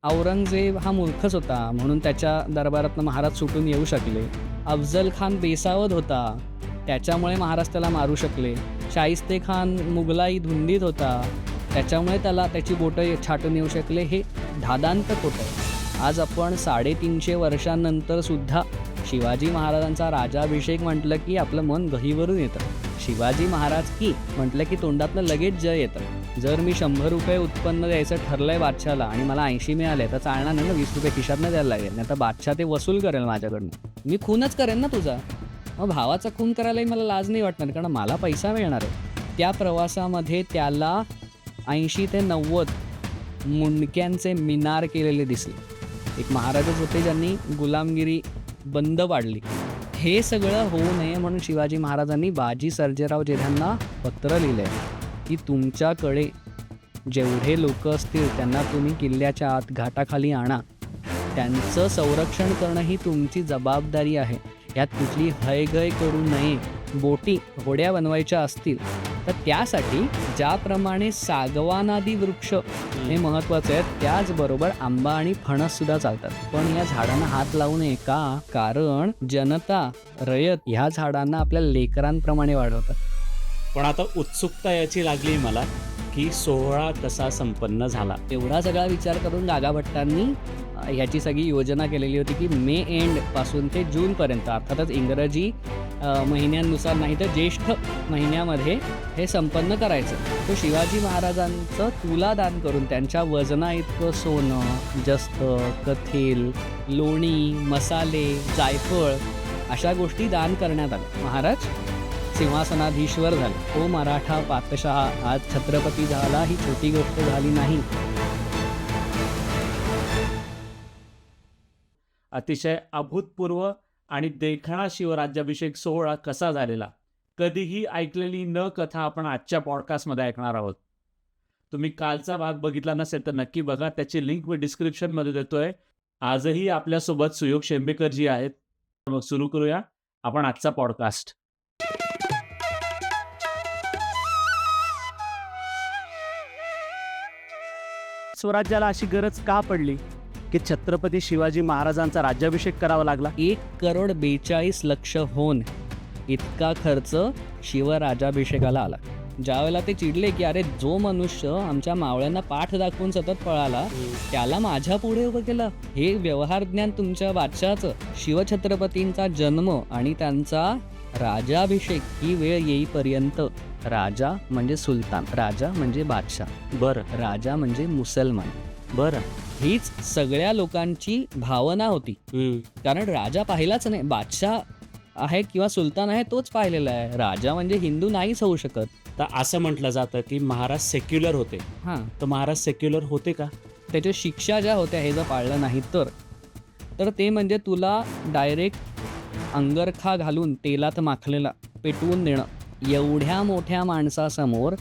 औरंगजेब हा मूर्खच होता म्हणून त्याच्या दरबारातनं महाराज सुटून येऊ शकले. अफजल खान बेसावध होता, त्याच्यामुळे महाराज त्याला मारू शकले. शाहिस्ते खान मुघलाई धुंदीत होता, त्याच्यामुळे त्याला त्याची बोटं छाटून येऊ शकले. हे धादांत खोटं आहे. आज आपण 350 वर्षांनंतर सुद्धा शिवाजी महाराजांचा राज्याभिषेक म्हटलं की आपलं मन गहिवरून येतं. शिवाजी महाराज की म्हटलं की तोंडातनं लगेच जय येतं. जर मी 100 रुपये उत्पन्न द्यायचं ठरलंय बादशाला आणि मला 80 मिळाले तर चालणार नाही ना, 20 रुपये खिशातनं द्यायला लागेल, नाही तर बादशाह ते वसूल करेल माझ्याकडनं. मी खूनच करेन ना तुझा. मग भावाचा खून करायलाही मला लाज नाही वाटणार, कारण मला पैसा मिळणार आहे. त्या प्रवासामध्ये त्याला 80 ते 90 मुंडक्यांचे मिनार केलेले दिसले. एक महाराजच होते ज्यांनी गुलामगिरी बंद पाडली. हे सगळं होऊ नये म्हणून शिवाजी महाराजांनी बाजी सर्जेराव जेठांना पत्र लिहिलंय की तुमच्याकडे जेवढे लोक असतील त्यांना तुम्ही किल्ल्याच्या आत घाटाखाली आणा. त्यांचं संरक्षण करणं ही तुमची जबाबदारी आहे. यात कुठली हयगय करू नये. बोटी घोड्या बनवायच्या असतील तर त्यासाठी ज्याप्रमाणे सागवानादी वृक्ष हे महत्त्वाचे आहेत, त्याचबरोबर आंबा आणि फणससुद्धा चालतात. पण या झाडांना हात लावू नये. का? कारण जनता रयत ह्या झाडांना आपल्या लेकरांप्रमाणे वाढवतात. पण आता उत्सुकता याची लागली मला की सोहळा कसा संपन्न झाला. एवढा सगळा विचार करून गागाभट्टांनी ह्याची सगळी योजना केलेली होती की मे एंड पासून ते जूनपर्यंत, अर्थातच इंग्रजी महिन्यांनुसार नाही तर ज्येष्ठ महिन्यामध्ये हे संपन्न करायचं. तो शिवाजी महाराजांचं तुलादान करून त्यांच्या वजना इतकं सोनं, जस्त, कथेल, लोणी, मसाले, जायफळ अशा गोष्टी दान करण्यात आल्या. महाराज सिंहासनाधीश्वर झाले. तो मराठा पातशाह आज छत्रपती झाला ही छोटी गोष्ट झाली नाही. अतिशय अभूतपूर्व आणि देखणा शिवराज्याभिषेक सोहळा कसा झालेला कधीही ऐकलेली न कथा आपण आजच्या पॉडकास्टमध्ये ऐकणार आहोत. तुम्ही कालचा भाग बघितला नसेल तर नक्की बघा, त्याची लिंक मी डिस्क्रिप्शनमध्ये देतोय. आजही आपल्यासोबत सुयोग शेंबेकरजी आहेत. मग सुरू करूया आपण आजचा पॉडकास्ट. स्वराज्याला अशी गरज का पडली की छत्रपती शिवाजी महाराजांचा राज्याभिषेक करावा लागला? 1,42,00,000 होऊन इतका खर्च शिवराज्याभिषेकाला आला. ज्यावेळेला ते चिडले की अरे जो मनुष्य आमच्या मावळ्यांना पाठ दाखवून सतत पळाला त्याला माझ्या पुढे उभं केलं. हे व्यवहार ज्ञान तुमच्या बादशाचं. शिवछत्रपतींचा जन्म आणि त्यांचा राज्याभिषेक ही वेळ येईपर्यंत राजा म्हणजे सुलतान, राजा म्हणजे बादशाह, बरं, राजा म्हणजे मुसलमान, बरं, हीच सगळ्या लोकांची भावना होती. कारण राजा पाहिलाच नाही. बादशाह आहे किंवा सुलतान आहे तोच पाहिलेला आहे. राजा म्हणजे हिंदू नाहीच होऊ शकत. तर असं म्हटलं जातं की महाराज सेक्युलर होते. हां, तर महाराज सेक्युलर होते का? त्याच्या शिक्षा ज्या होत्या हे जर पाळलं नाही तर ते म्हणजे तुला डायरेक्ट अंगरखा घालून तेलात माखलेला पेटवून देणं. एवढ्या मोठ्या माणसासमोर,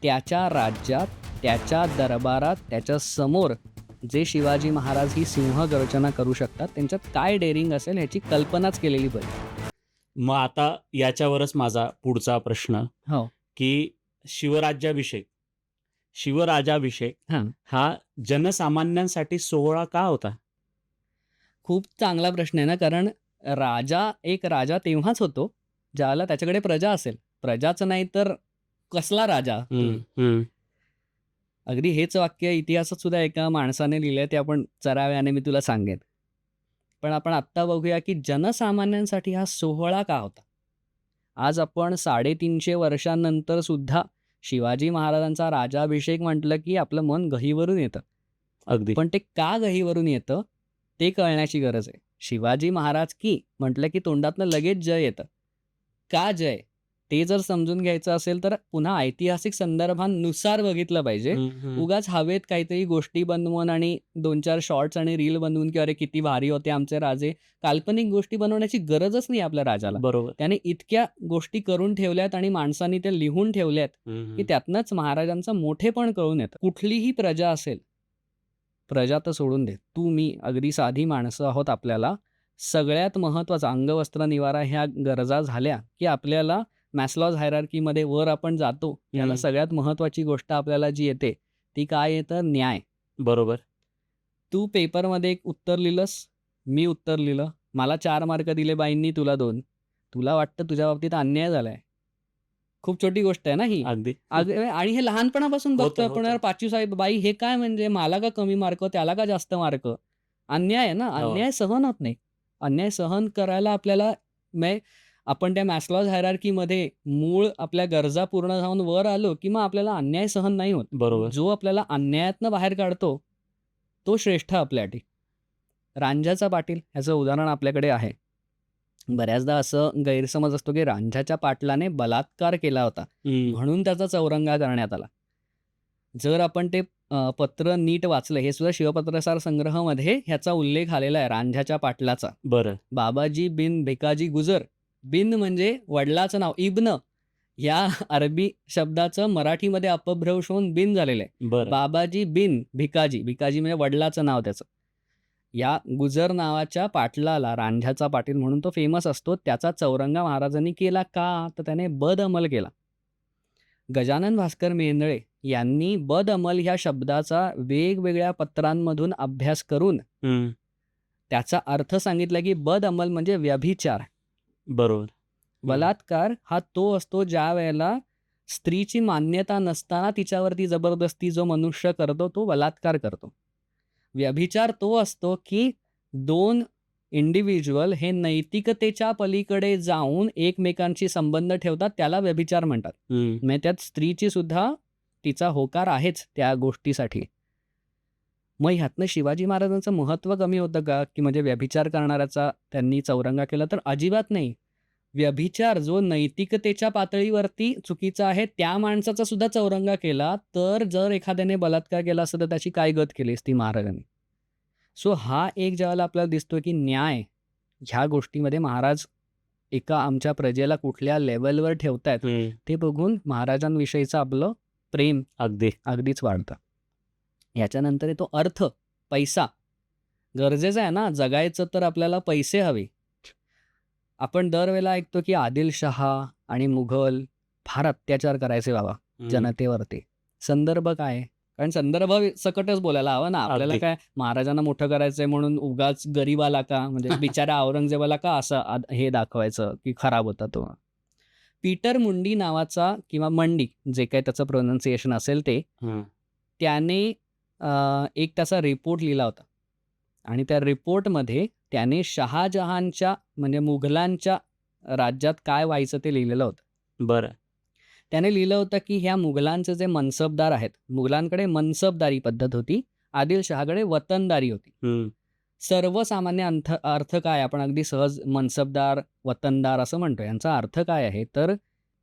त्याच्या राज्यात, त्याच्या दरबारात, त्याच्या समोर जे शिवाजी महाराज ही सिंहगर्जना करू शकतात, त्यांच्यात काय डेअरिंग असेल ह्याची कल्पनाच केलेली बरी. मग आता याच्यावरच माझा पुढचा प्रश्न हो. की शिवराजाभिषेक हां, हा जनसामान्यांसाठी सोहळा का होता? खूप चांगला प्रश्न आहे ना, कारण एक राजा तेव्हाच होतो ज्याला त्याच्याकडे प्रजा असेल. प्रजाच नाही तर कसला राजा? अगदी हेच वाक्य इतिहासात सुद्धा एका माणसाने लिहिलंय, ते आपण चराव्याने मी तुला सांगेन. पण आपण आत्ता बघूया की जनसामान्यांसाठी हा सोहळा का होता. आज आपण 350 वर्षांनंतर सुद्धा शिवाजी महाराजांचा राज्याभिषेक म्हटलं की आपलं मन गहिवरून येतं. अगदी. पण ते का गहिवरून येतं ते कळण्याची गरज आहे. शिवाजी महाराज की म्हटलं की तोंडातनं लगेच जय येतं. का जय? ते जर समजून घ्यायचं असेल तर पुन्हा ऐतिहासिक संदर्भांनुसार बघितलं पाहिजे. उगाच हवेत काहीतरी गोष्टी बनवून आणि 2-4 शॉर्ट्स आणि रील बनवून की अरे किती भारी होते आमचे राजे, काल्पनिक गोष्टी बनवण्याची गरजच नाही आपल्या राजाला. बरोबर. त्याने इतक्या गोष्टी करून ठेवल्यात आणि माणसांनी त्या लिहून ठेवल्यात की त्यातनंच महाराजांचं मोठेपण कळून येतं. कुठलीही प्रजा असेल, प्रजा तर सोडून दे, तू मी अगदी साधी माणसं आहोत. आपल्याला सगळ्यात महत्त्वाचं अंगवस्त्र निवारा ह्या गरजा झाल्या की आपल्याला मॅस्लॉज हायरार्कीमध्ये वर आपण जातो. त्याला सगळ्यात महत्त्वाची गोष्ट आपल्याला जी येते ती काय येतं? न्याय. बरोबर. तू पेपरमध्ये एक उत्तर लिहिलंस, मी उत्तर लिहिलं. मला 4 मार्क दिले बाईंनी, तुला 2. तुला वाटतं तुझ्या बाबतीत अन्याय झालाय. खूप छोटी गोष्ट आहे ना ही. अगदी. आणि हे लहानपणापासून बघतोय होतं, आपण. होतं. यार 5वी 6वी बाई हे काय म्हणजे मला का कमी मार्क, त्याला का जास्त मार्क? अन्याय आहे ना. हो. अन्याय सहन होत नाही. अन्याय सहन करायला आपल्याला आपण त्या मॅस्लॉज हायरार्कीमध्ये मूळ आपल्या गरजा पूर्ण जाऊन वर आलो, की मग आपल्याला अन्याय सहन नाही होत. बरोबर. जो आपल्याला अन्यायातनं बाहेर काढतो, तो श्रेष्ठ आपल्यासाठी. रांझ्याचा पाटील ह्याचं उदाहरण आपल्याकडे आहे. बऱ्याचदा असं गैरसमज असतो, की रांझ्याच्या पाटलाने बलात्कार केला होता, म्हणून त्याचा चौरंगा करण्यात आला. जर आपण ते पत्र नीट वाचलं, हे सुद्धा शिवपत्रसार संग्रहमध्ये ह्याचा उल्लेख आलेला आहे रांझ्याच्या पाटलाचा. बरं. बाबाजी बिन भिकाजी गुजर. बिन म्हणजे वडिलाचं नाव, इब्न या अरबी शब्दाचं मराठीमध्ये अपभ्रंश होऊन बिन झालेलं आहे. बरं. बाबाजी बिन भिकाजी, भिकाजी म्हणजे वडिलाचं नाव त्याचं. या गुजर नावाच्या पाटलाला रांझ्याचा पाटील म्हणून तो फेमस असतो. त्याचा चौरंगा महाराजांनी केला का? तर त्याने बदअमल केला. गजानन भास्कर मेंदळे यांनी बदअमल ह्या शब्दाचा वेगवेगळ्या पत्रांमधून अभ्यास करून त्याचा अर्थ सांगितला, की बदअमल म्हणजे व्यभिचार. बरोबर. बलात्कार हा तो असतो ज्या वेळेला स्त्रीची मान्यता नसताना तिच्यावरती जबरदस्ती जो मनुष्य करतो तो बलात्कार करतो. व्यभिचार तो असतो की 2 इंडिव्हिज्युअल हे नैतिकतेच्या पलीकडे जाऊन एकमेकांशी संबंध ठेवतात, त्याला व्यभिचार म्हणतात. म्हणजे त्यात स्त्रीची सुद्धा तिचा होकार आहेच त्या गोष्टीसाठी. मग ह्यातनं शिवाजी महाराजांचं महत्त्व कमी होतं का, की म्हणजे व्यभिचार करणाऱ्याचा त्यांनी चौरंगा केला? तर अजिबात नाही. व्यभिचार जो नैतिकतेच्या पातळीवरती चुकीचा आहे त्या माणसाचा सुद्धा चौरंगा केला, तर जर एखाद्याने बलात्कार केला असता तर त्याची काय गत केली असती महाराजांनी? सो हा एक ज्यावेळेला आपल्याला दिसतोय, की न्याय ह्या गोष्टीमध्ये महाराज एका आमच्या प्रजेला कुठल्या लेवलवर ठेवतायत ते बघून महाराजांविषयीचं आपलं प्रेम अगदीच वाढतं. याच्यानंतर येतो अर्थ, पैसा. गरजेचं आहे ना, जगायचं तर आपल्याला पैसे हवे. आपण दरवेळेला ऐकतो, की आदिलशहा आणि मुघल फार अत्याचार करायचे बाबा जनतेवरती. संदर्भ काय आहे? कारण संदर्भ सकटच बोलायला हवं ना. आपल्याला काय महाराजांना मोठं करायचंय म्हणून उगाच गरीबाला का, म्हणजे बिचाऱ्या औरंगजेबाला का असं हे दाखवायचं की खराब होता तो. पीटर मुंडी नावाचा, किंवा मंडी जे काही त्याचं प्रोनाऊन्सिएशन असेल ते, त्याने एक त्याचा रिपोर्ट लिहिला होता. आणि त्या रिपोर्टमध्ये त्याने शहाजहानच्या म्हणजे मुघलांच्या राज्यात काय व्हायचं ते लिहिलेलं होतं. बरं. त्याने लिहिलं होतं, की ह्या मुघलांचे जे मनसबदार आहेत, मुघलांकडे मनसबदारी पद्धत होती, आदिलशहाकडे वतनदारी होती. सर्वसामान्य अर्थ काय, आपण अगदी सहज मनसबदार, वतनदार असं म्हणतो. यांचा अर्थ काय आहे, तर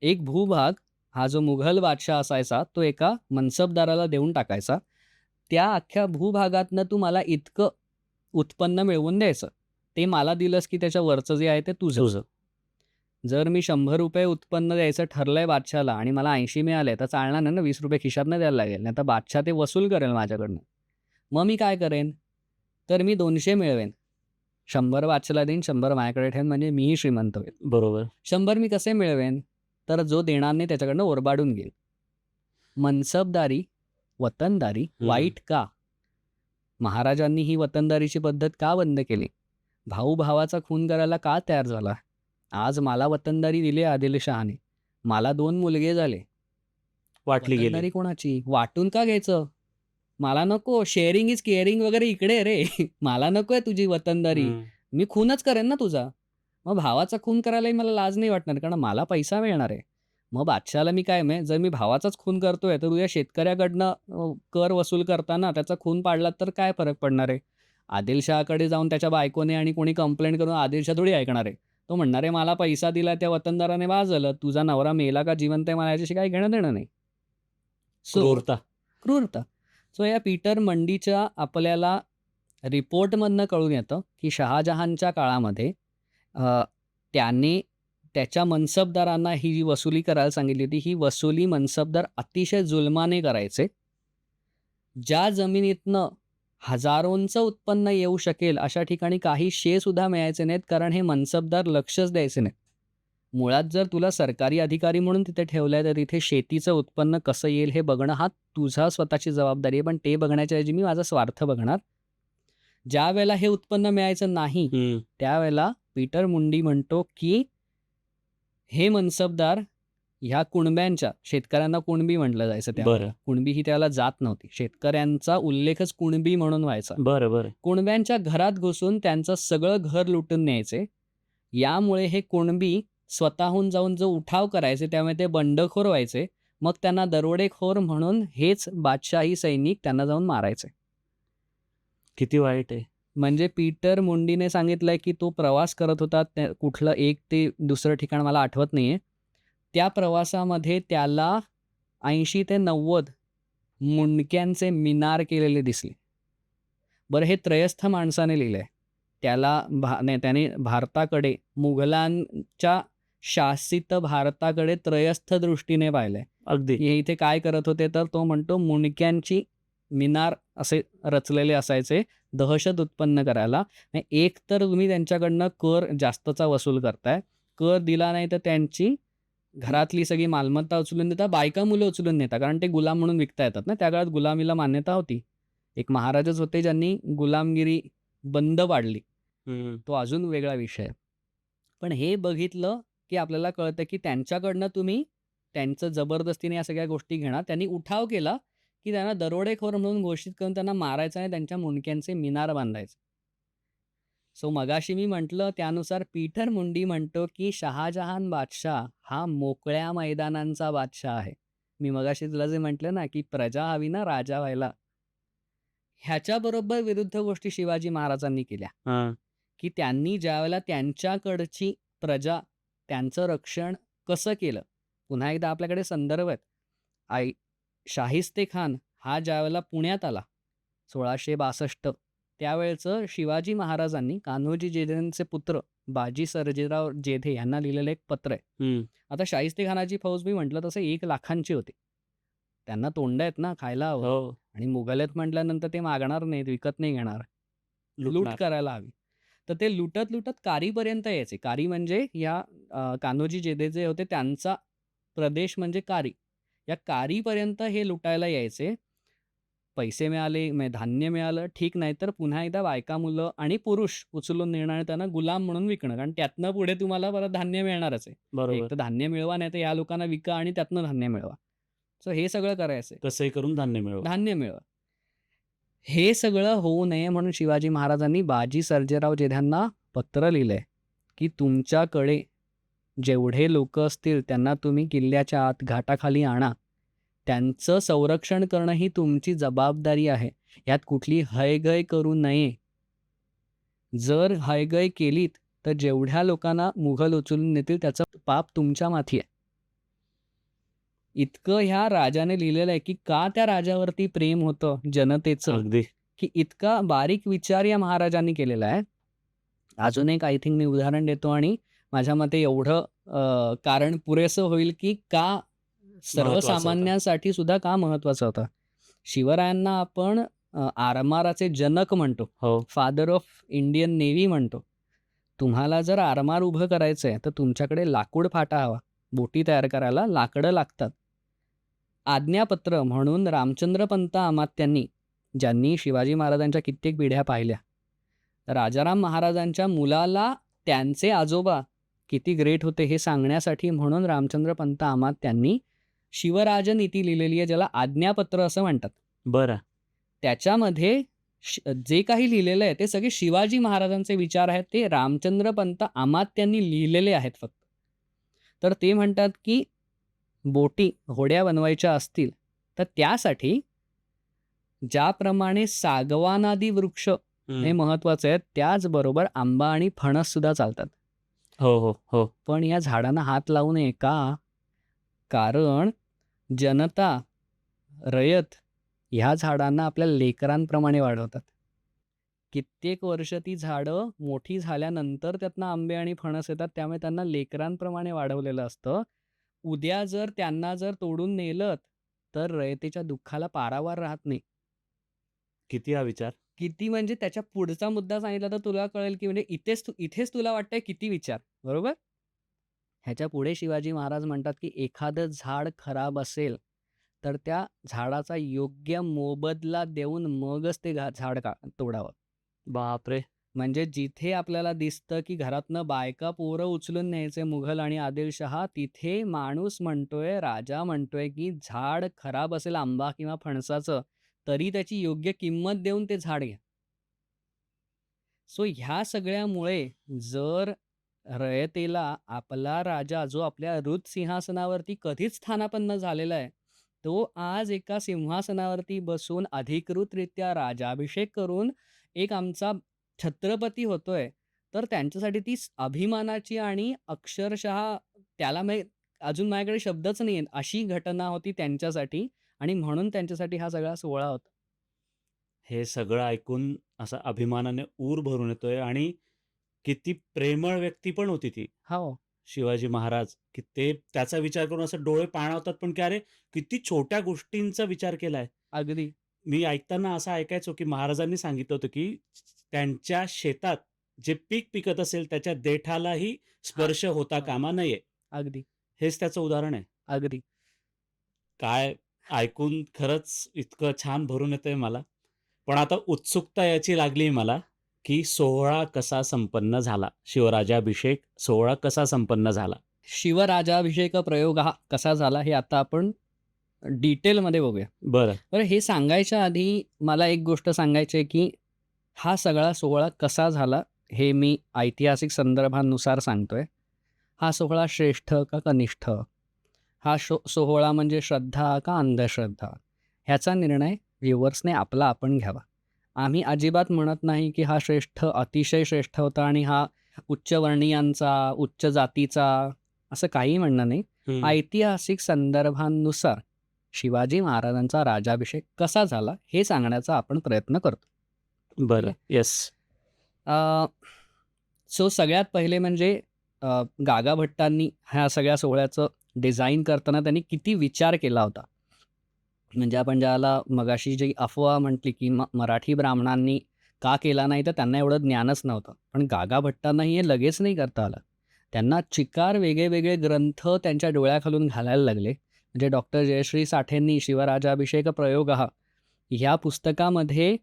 एक भूभाग हा जो मुघल बादशाह असायचा तो एका मनसबदाराला देऊन टाकायचा. त्या अख्ख्या भूभागातनं तू मला इतकं उत्पन्न मिळवून द्यायचं. ते मला दिलंस की त्याच्या वरचं जे आहे ते तुझं. जर मी 100 रुपये उत्पन्न द्यायचं ठरलंय बादशाहला आणि मला 80 मिळाले तर चालणार नाही ना, 20 रुपये खिशातनं द्यायला लागेल. नाही तर बादशाह ते वसूल करेल माझ्याकडनं. मग मी काय करेन, तर मी 200 मिळवेन. 100 बादशाहला देईन, 100 माझ्याकडे ठेवेन, म्हणजे मीही श्रीमंत होईल. बरोबर. 100 मी कसे मिळवेन, तर जो देणार नाही त्याच्याकडनं ओरबाडून घेईल. मनसबदारी, वतनदारी वाईट का? महाराजांनी ही वतनदारीची पद्धत का बंद केली? भाऊ भावाचा खून करायला का तयार झाला? आज मला वतनदारी दिली आदिलशहाने, मला 2 मुलगे झाले, वाटली गेली. वतनदारी कोणाची? वाटून का घ्यायचं? मला नको. शेअरिंग इज केअरिंग वगैरे इकडे रे. मला नको आहे तुझी वतनदारी. मी खूनच करेन ना तुझा. मग भावाचा खून करायलाही मला लाज नाही वाटणार, कारण मला पैसा मिळणार आहे. मग बादशाहला मी काय, जर मी भावाचाच खून करतोय तर उद्या शेतकऱ्याकडनं कर वसूल करताना त्याचा खून पाडला तर काय फरक पडणार आहे? आदिलशहाकडे जाऊन त्याच्या बायकोने आणि कोणी कंप्लेंट करून आदिलशाह थोडी ऐकणार आहे. तो म्हणणार आहे मला पैसा दिला त्या वतनदाराने, बास झालं. तुझा नवरा मेला का जिवंत आहे मला याच्याशी काही घेणं देणं नाही. क्रूरता. सो या पीटर मंडीच्या आपल्याला रिपोर्टमधनं कळून येतं, की शहाजहानच्या काळामध्ये त्याने त्याच्या मनसबदारांना ही जी वसुली करायला सांगितली होती, ही वसुली मनसबदार अतिशय जुलमाने करायचे. ज्या जमिनीतनं हजारोंचं उत्पन्न येऊ शकेल अशा ठिकाणी काही सुद्धा मिळायचे नाहीत, कारण हे मनसबदार लक्षच द्यायचे नाहीत. मुळात जर तुला सरकारी अधिकारी म्हणून तिथे ठेवलंय तर तिथे शेतीचं उत्पन्न कसं येईल हे बघणं हा तुझा स्वतःची जबाबदारी आहे. पण ते बघण्याच्या ऐवजी मी माझा स्वार्थ बघणार ज्या वेळेला हे उत्पन्न मिळायचं नाही त्यावेळेला पीटर मुंडी म्हणतो की हे मनसबदार ह्या कुणब्यांच्या, शेतकऱ्यांना कुणबी म्हटलं जायचं त्यावेळेला. बरं कुणबी ही त्याला जात नव्हती, शेतकऱ्यांचा उल्लेखच कुणबी म्हणून व्हायचा. बरं बरं कुणब्यांच्या घरात घुसून त्यांचं सगळं घर लुटून न्यायचे. यामुळे हे कुणबी स्वतःहून जाऊन जो उठाव करायचे त्यामुळे ते बंडखोर व्हायचे. मग त्यांना दरोडेखोर म्हणून हेच बादशाही सैनिक त्यांना जाऊन मारायचे. किती वाईट आहे. म्हणजे पीटर मुंडीने सांगितलंय की तो प्रवास करत होता, कुठलं एक ते दुसरं ठिकाण मला आठवत नाहीये. त्या प्रवासामध्ये त्याला 80 ते 90 मुंडक्यांचे मिनार केलेले दिसले. बरं, हे त्रयस्थ माणसाने लिहिलंय. त्याला त्याने भारताकडे, मुघलांच्या शासित भारताकडे त्रयस्थ दृष्टीने पाहिलंय. अगदी हे इथे काय करत होते तर तो म्हणतो मुंडक्यांची मिनार असे रचलेले असायचे दहशत उत्पन्न करायला. एक तर तुम्ही त्यांच्याकडनं कर जास्तचा वसूल करताय, कर दिला नाही तर त्यांची घरातली सगळी मालमत्ता उचलून देता, बायका मुलं उचलून नेता, कारण ते गुलाम म्हणून विकता येतात ना. त्या काळात गुलामीला मान्यता होती. एक महाराजच होते ज्यांनी गुलामगिरी बंद पाडली, तो अजून वेगळा विषय आहे. पण हे बघितलं की आपल्याला कळतं की त्यांच्याकडनं तुम्ही त्यांचं जबरदस्तीने या सगळ्या गोष्टी घेणार. त्यांनी उठाव केला की त्यांना दरोडेखोर म्हणून घोषित करून त्यांना मारायचं आणि त्यांच्या मुंडक्यांचे मिनार बांधायचे. सो मगाशी मी म्हटलं त्यानुसार पीटर मुंडी म्हणतो की शहाजहान बादशाह हा मोकळ्या मैदानांचा बादशाह आहे. मी मगाशी तुला जे म्हटलं ना की प्रजा हवी ना राजा व्हायला, ह्याच्याबरोबर विरुद्ध गोष्टी शिवाजी महाराजांनी केल्या. की त्यांनी ज्यावेळेला त्यांच्याकडची प्रजा, त्यांचं रक्षण कसं केलं. पुन्हा एकदा आपल्याकडे संदर्भ आहेत. शाहिस्ते खान हा ज्यावेळेला पुण्यात आला 1662, त्यावेळेचं शिवाजी महाराजांनी कान्होजी जेधेंचे पुत्र बाजी सर्जेराव जेधे यांना लिहिलेलं एक पत्र आहे. आता शाहिस्ते खानाची फौज मी म्हटलं तसं 1 लाखांची होती. त्यांना तोंड आहेत ना, खायला हवं. आणि मुघल आहेत म्हटल्यानंतर ते मागणार नाहीत, विकत नाही घेणार, लूट करायला हवी. तर ते लुटत लुटत कारीपर्यंत यायचे. कारी म्हणजे या कान्होजी जेधे जे होते त्यांचा प्रदेश म्हणजे कारी. या कारीपर्यंत हे लुटायला यायचे. पैसे मिळाले, धान्य मिळालं ठीक, नाही तर पुन्हा एकदा बायका मुलं आणि पुरुष उचलून नेणं आणि त्यांना गुलाम म्हणून विकणं, कारण त्यातनं पुढे तुम्हाला परत धान्य मिळणारच आहे. एक तर धान्य मिळवा, नाही तर या लोकांना विका आणि त्यातनं धान्य मिळवा. सो हे सगळं करायचं, कसंही करून धान्य मिळवा. हे सगळं होऊ नये म्हणून शिवाजी महाराजांनी बाजी सर्जेराव जेध्यांना पत्र लिहिलंय की तुमच्याकडे जेवढे लोक असतील त्यांना तुम्ही किल्ल्याच्या आत घाटाखाली आणा. त्यांचं संरक्षण करणं ही तुमची जबाबदारी आहे. यात कुठली हयगय करू नये. जर हयगय केलीत तर जेवढ्या लोकांना मुघल उचलून नेतील त्याचं पाप तुमच्या माथी आहे. इतकं ह्या राजाने लिहिलेलं आहे की का त्या राजावरती प्रेम होतं जनतेचं, अगदी की इतका बारीक विचार या महाराजांनी केलेला आहे. अजून एक आय थिंक मी उदाहरण देतो आणि माझ्या मते एवढं कारण पुरेसं होईल की का सर्वसामान्यांसाठी सुद्धा का महत्वाचं होतं. शिवरायांना आपण आरमाराचे जनक म्हणतो, फादर ऑफ इंडियन नेव्ही म्हणतो. तुम्हाला जर आरमार उभं करायचं आहे तर तुमच्याकडे लाकूड फाटा हवा. बोटी तयार करायला लाकडं लागतात. आज्ञापत्र म्हणून रामचंद्रपंत अमात्यांनी, ज्यांनी शिवाजी महाराजांच्या कित्येक पिढ्या पाहिल्या, राजाराम महाराजांच्या मुलाला त्यांचे आजोबा किती ग्रेट होते हे सांगण्यासाठी म्हणून रामचंद्रपंत अमात्यांनी शिवराजनीती लिहिलेली आहे, ज्याला आज्ञापत्र असं म्हणतात. बरं, त्याच्यामध्ये जे काही लिहिलेलं आहे ते सगळे शिवाजी महाराजांचे विचार आहेत. ते रामचंद्रपंत अमात्यांनी लिहिलेले आहेत फक्त. तर ते म्हणतात की बोटी, होड्या बनवायच्या असतील तर त्यासाठी ज्याप्रमाणे सागवानादी वृक्ष हे महत्वाचे आहेत, त्याचबरोबर आंबा आणि फणस सुद्धा चालतात. हो. पण या झाडांना हात लावू नये. का? कारण जनता, रयत ह्या झाडांना आपल्या लेकरांप्रमाणे वाढवतात. कित्येक वर्ष ती झाडं मोठी झाल्यानंतर त्यातनं आंबे आणि फणस येतात, त्यामुळे त्यांना लेकरांप्रमाणे वाढवलेलं असतं. उद्या जर त्यांना तोडून नेलं तर रयतेच्या दुःखाला पारावार राहत नाही. किती हा विचार, किती म्हणजे त्याच्या पुढचा मुद्दा सांगितला तर तुला कळेल की म्हणजे इथेच तुला वाटतंय किती विचार, बरोबर. ह्याच्या पुढे शिवाजी महाराज म्हणतात की एखादं झाड खराब असेल तर त्या झाडाचा योग्य मोबदला देऊन मगच ते झाड तोडावं. बापरे! म्हणजे जिथे आपल्याला दिसतं, की घरातनं बायका पोरं उचलून न्यायचे मुघल आणि आदिलशहा, तिथे माणूस म्हणतोय, राजा म्हणतोय, की झाड खराब असेल आंबा किंवा फणसाचं, तरी त्याची योग्य किंमत देऊन ते झाड घ्या. सो ह्या सगळ्यामुळे जर रयतेला आपला राजा जो आपल्या ऋत सिंहासनावरती कधीच स्थानापन्न झालेला आहे, तो आज एका सिंहासनावरती बसून अधिकृतरित्या राजाभिषेक करून एक आमचा छत्रपती होतोय, तर त्यांच्यासाठी ती अभिमानाची आणि अक्षरशः त्याला अजून माझ्याकडे शब्दच नाही आहेत, अशी घटना होती त्यांच्यासाठी आणि म्हणून त्यांच्यासाठी हा सगळा सोहळा होता. हे सगळं ऐकून असा अभिमानाने ऊर भरून येतोय आणि किती प्रेमळ व्यक्ती पण होती ती. हो, शिवाजी महाराज, की ते त्याचा विचार करून असं डोळे पाणावतात पण, की अरे किती छोट्या गोष्टींचा विचार केलाय. अगदी. मी ऐकताना असं ऐकायचो, की महाराजांनी सांगितलं होतं, की त्यांच्या शेतात जे पीक पिकत असेल त्याच्या देठालाही हां, स्पर्श होता हां. कामा नये. अगदी, हेच त्याचं उदाहरण आहे. अगदी. काय ऐकून खरंच इतकं छान भरून येतंय मला. पण आता उत्सुकता याची लागली मला, की सोहळा कसा संपन्न झाला? शिवराज्याभिषेक सोहळा कसा संपन्न झाला? शिवराजाभिषेक प्रयोग हा कसा झाला हे आता आपण डिटेलमध्ये बघूया. बरं. बरं हे सांगायच्या आधी मला एक गोष्ट सांगायची आहे, की हा सगळा सोहळा कसा झाला हे मी ऐतिहासिक संदर्भानुसार सांगतोय. हा सोहळा श्रेष्ठ का कनिष्ठ? हा सोहळा म्हणजे श्रद्धा का अंधश्रद्धा? ह्याचा निर्णय व्ह्युअर्सने आपला आपण घ्यावा. आम्ही अजिबात म्हणत नाही, की हा श्रेष्ठ, अतिशय श्रेष्ठ होता आणि हा उच्चवर्णीयांचा, उच्च जातीचा असं काही म्हणणं नाही. हं. ऐतिहासिक संदर्भांनुसार शिवाजी महाराजांचा राज्याभिषेक कसा झाला हे सांगण्याचा आपण प्रयत्न करतो. ठीक बरं. आहे. येस. सो सगळ्यात पहिले म्हणजे गागा भट्टांनी ह्या सगळ्या सोहळ्याचं डिझाईन करताना त्यांनी किती विचार केला होता. म्हणजे आपण ज्याला मगाशी जी अफवा म्हटली, की मराठी ब्राह्मणांनी का केला नाही, तर त्यांना एवढं ज्ञानच नव्हतं. पण गागा भट्टांनाही हे लगेच नाही करता आलं. त्यांना चिकार वेगळे-वेगळे ग्रंथ त्यांच्या डोळ्याखालून घालायला लागले. म्हणजे डॉक्टर जयश्री साठेंनी शिवराजाभिषेक प्रयोगः ह्या पुस्तकामध्ये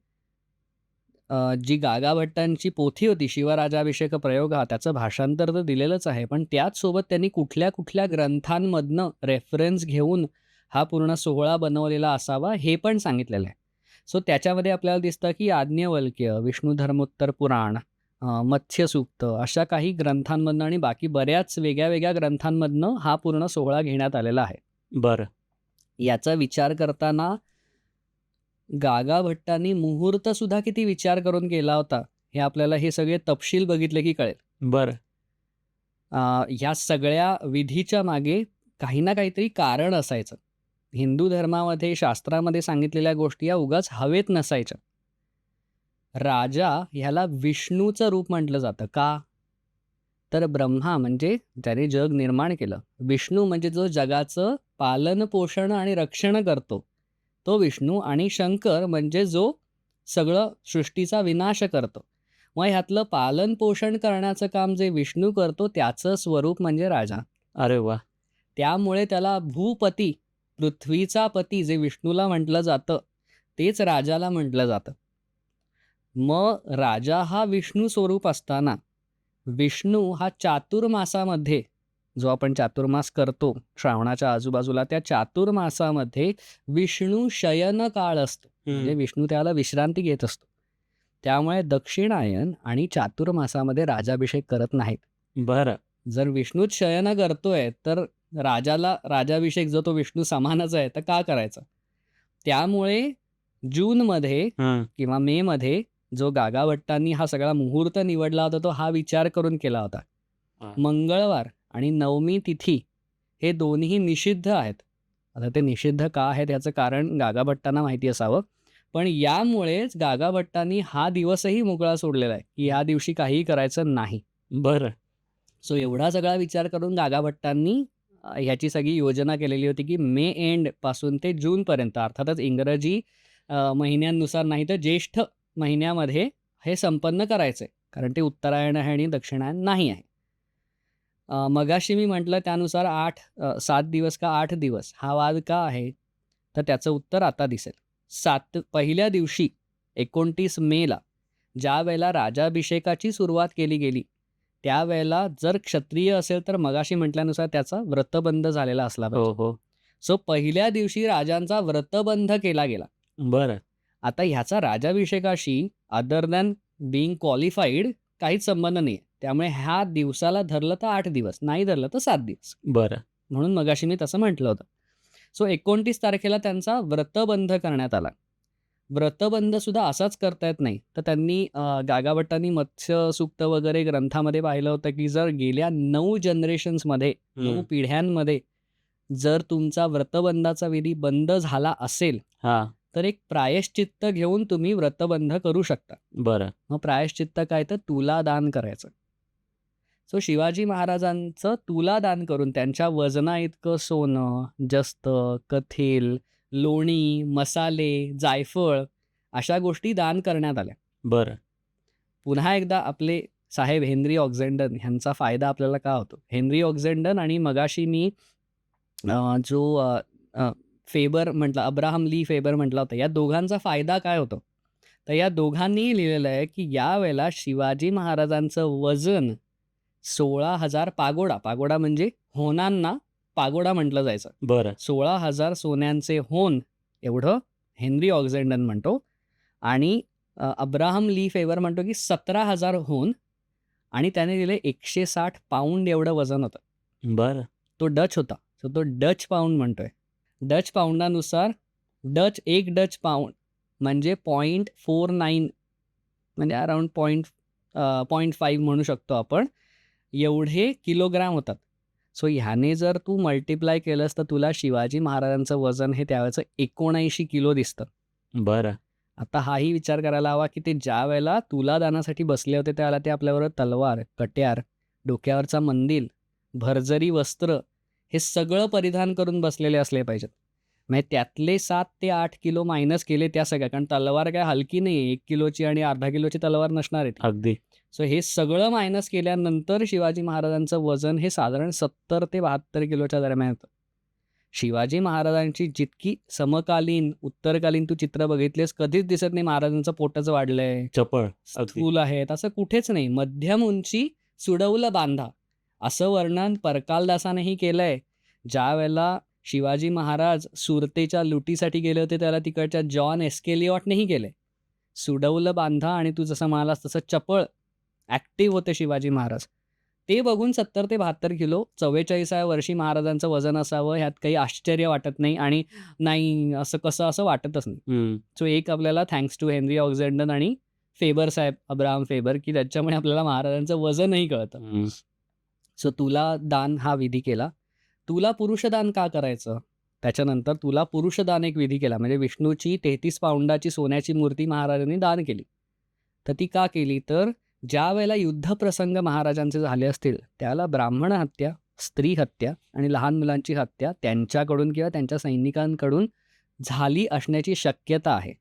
जी गागा भट्टांची पोथी होती शिवराजाभिषेक प्रयोगः त्याचं भाषांतर तर दिलेलंच आहे. पण त्याच सोबत त्यांनी कुठल्या-कुठल्या ग्रंथांमधनं रेफरन्स घेऊन हा पूर्ण सोहळा बनवलेला असावा हे पण सांगितलेलं आहे. सो त्याच्यामध्ये आपल्याला दिसतं की याज्ञवल्क्य, विष्णुधर्मोत्तर पुराण, मत्स्यसूक्त अशा काही ग्रंथांमधनं आणि बाकी बऱ्याच वेगळ्या-वेगळ्या ग्रंथांमधनं हा पूर्ण सोहळा घेण्यात आलेला आहे. बरं. याचा विचार करताना गागा भट्टांनी मुहूर्तसुद्धा किती विचार करून केला होता, हे आपल्याला हे सगळे तपशील बघितले की कळेल. बरं. ह्या सगळ्या विधीच्या मागे काही ना काहीतरी कारण असायचं. हिंदू धर्मामध्ये, शास्त्रामध्ये सांगितलेल्या गोष्टी या उगाच हवेत नसायच्या. राजा ह्याला विष्णूचं रूप म्हटलं जातं. का? तर ब्रह्मा म्हणजे ज्याने जग निर्माण केलं. विष्णू म्हणजे जो जगाचं पालन, पोषण आणि रक्षण करतो, तो विष्णू आणि शंकर म्हणजे जो सगळं सृष्टीचा विनाश करतो. मग ह्यातलं पालन, पोषण करण्याचं काम जे विष्णू करतो त्याचं स्वरूप म्हणजे राजा. अरे वाह! त्यामुळे त्याला भूपती, पृथ्वीचा पती जे विष्णूला म्हटलं जातं, तेच राजाला म्हटलं जातं. मग राजा हा विष्णू स्वरूप असताना, विष्णू हा चातुर्मासामध्ये जो आपण चातुर्मास करतो श्रावणाच्या आजूबाजूला, त्या चातुर्मासामध्ये विष्णू शयन काळ असतो. म्हणजे विष्णू त्याला विश्रांती घेत असतो. त्यामुळे दक्षिणायन आणि चातुर्मासामध्ये राजाभिषेक करत नाहीत. बरं. जर विष्णूच शयन करतोय, तर राजाला राजाभिषेक जो तो विष्णू समानच आहे, तर का करायचा? त्यामुळे जूनमध्ये हं. किंवा मेमध्ये जो गागा भट्टांनी हा सगळा मुहूर्त निवडला होता, तो हा विचार करून केला होता. हां. मंगळवार आणि नवमी तिथी हे दोन्ही निषिद्ध आहेत. आता ते निषिद्ध का आहेत याचं कारण गागा भट्टांना माहिती असावं. पण यामुळेच गागा भट्टांनी हा दिवसही मोकळा सोडलेला आहे, की या दिवशी काहीही करायचं नाही. बरं. सो एवढा सगळा विचार करून गागा भट्टांनी ह्याची सगळी योजना केलेली होती, की मे एंडपासून ते जूनपर्यंत अर्थातच इंग्रजी महिन्यांनुसार नाही तर ज्येष्ठ महिन्यामध्ये हे संपन्न करायचं आहे. कारण ते उत्तरायण आहे आणि दक्षिणायन नाही आहे. मगाशी मी म्हटलं त्यानुसार 7 दिवस का 8 दिवस हा वाद का आहे? तर त्याचं उत्तर आता दिसेल. पहिल्या दिवशी 29 मेला ज्या वेळेला राजाभिषेकाची सुरुवात केली गेली त्यावेळेला जर क्षत्रिय असेल तर मगाशी म्हटल्यानुसार त्याचा व्रतबंध झालेला असला पाहिजे. हो हो. सो पहिल्या दिवशी राजांचा व्रतबंध केला गेला. बरं. आता ह्याचा राजाभिषेकाशी अदर दॅन बिईंग क्वालिफाईड काहीच संबंध नाही. त्यामुळे ह्या दिवसाला धरलं तर 8 दिवस, नाही धरलं तर 7 दिवस. बरं. म्हणून मगाशी मी तसं म्हटलं होतं. सो 29 तारखेला त्यांचा व्रतबंध करण्यात आला. व्रतबंध सुद्धा असाच करता येत नाही. तर त्यांनी गागाभट्टांनी मत्स्यसूक्त वगैरे ग्रंथामध्ये पाहिलं होतं की जर गेल्या 9 जनरेशन्समध्ये 9 पिढ्यांमध्ये जर तुमचा व्रतबंधाचा विधी बंद झाला असेल हां. तर एक प्रायश्चित्त घेऊन तुम्ही व्रतबंध करू शकता. बरं. मग प्रायश्चित्त काय तर तुलादान करायचं. सो शिवाजी महाराजांचं तुलादान करून त्यांच्या वजना इतकं सोनं, जस्त, कथेल, लोणी, मसाले, जायफळ अशा गोष्टी दान करण्यात आल्या. बरं. पुन्हा एकदा आपले साहेब हेनरी ऑक्झेंडन ह्यांचा फायदा आपल्याला का होतो? हेनरी ऑक्झेंडन आणि मगाशी मी फेबर म्हटलं, अब्राहम ली फेबर म्हटला होता, या दोघांचा फायदा काय होतो? तर या दोघांनी लिहिलेलं आहे की यावेळेला शिवाजी महाराजांचं वजन 16,000 पागोडा, पागोडा म्हणजे होनांना पागोडा म्हटलं जायचं. बरं. 16,000 सोन्यांचे होन एवढं हेनरी ऑक्झेंडन म्हणतो आणि अब्राहम ली फेवर म्हणतो की 17,000 होन आणि त्याने दिले 160 पाऊंड एवढं वजन होतं. बरं. तो डच होता. सो तो डच पाऊंड म्हणतोय. डच पाऊंडानुसार एक डच पाऊंड म्हणजे 0.49 म्हणजे अराउंड 0.5 म्हणू शकतो आपण, एवढे किलोग्राम होतात. सो ह्याने जर तू मल्टिप्लाय केलंस तर तुला शिवाजी महाराजांचं वजन हे त्यावेळेचं 79 किलो दिसतं. बरं. आता हाही विचार करायला हवा की ते ज्या वेळेला तुलादानासाठी बसले होते त्यावेळेला ते आपल्याबरोबर तलवार, कट्यार, डोक्यावरचा मंदिल, भरजरी वस्त्र हे सगळं परिधान करून बसलेले असले पाहिजेत. म्हणजे त्यातले 7 ते 8 किलो मायनस केले त्या सगळ्या, कारण तलवार काय हलकी नाही, 1 किलोची आणि अर्धा किलोची तलवार नसणार आहे ती. अगदी. सो हे सगळं मायनस केल्यानंतर शिवाजी महाराजांचं वजन हे साधारण 70 ते 72 किलोच्या दरम्यान होतं. शिवाजी महाराजांची जितकी समकालीन, उत्तरकालीन तू चित्र बघितलेस, कधीच दिसत नाही महाराजांचं पोटच वाढलंय, चपळ. अगदी. स्थूल आहेत, असं कुठेच नाही. मध्यम उंची, सुडवलं बांधा, असं वर्णन परकालदासानेही केलंय. ज्या वेळेला शिवाजी महाराज सुरतेच्या लुटीसाठी गेले होते त्याला तिकडच्या जॉन एस्केलिऑटनेही केलंय. सुडवलं बांधा आणि तू जसं म्हणालास तसं चपळ ॲक्टिव्ह होते शिवाजी महाराज. ते बघून 70 ते 72 किलो 44व्या वर्षी महाराजांचं वजन असावं ह्यात काही आश्चर्य वाटत नाही आणि नाही असं कसं असं वाटतच नाही. सो एक आपल्याला थँक्स टू हेनरी ऑक्झेंडन आणि फेबर साहेब, अब्राहम फेबर, की त्याच्यामुळे आपल्याला महाराजांचं वजनही कळतं. सो तुला दान हा विधी केला. तुला पुरुषदान का करायचं? त्याच्यानंतर तुला पुरुषदान एक विधी केला. म्हणजे विष्णूची 33 पाऊंडाची सोन्याची मूर्ती महाराजांनी दान केली. तर ती का केली? तर ज्या वेळेला युद्धप्रसंग महाराजांचे झाले असतील त्याला ब्राह्मण हत्या, स्त्री हत्या आणि लहान मुलांची हत्या त्यांच्याकडून किंवा त्यांच्या सैनिकांकडून झाली असण्याची शक्यता आहे.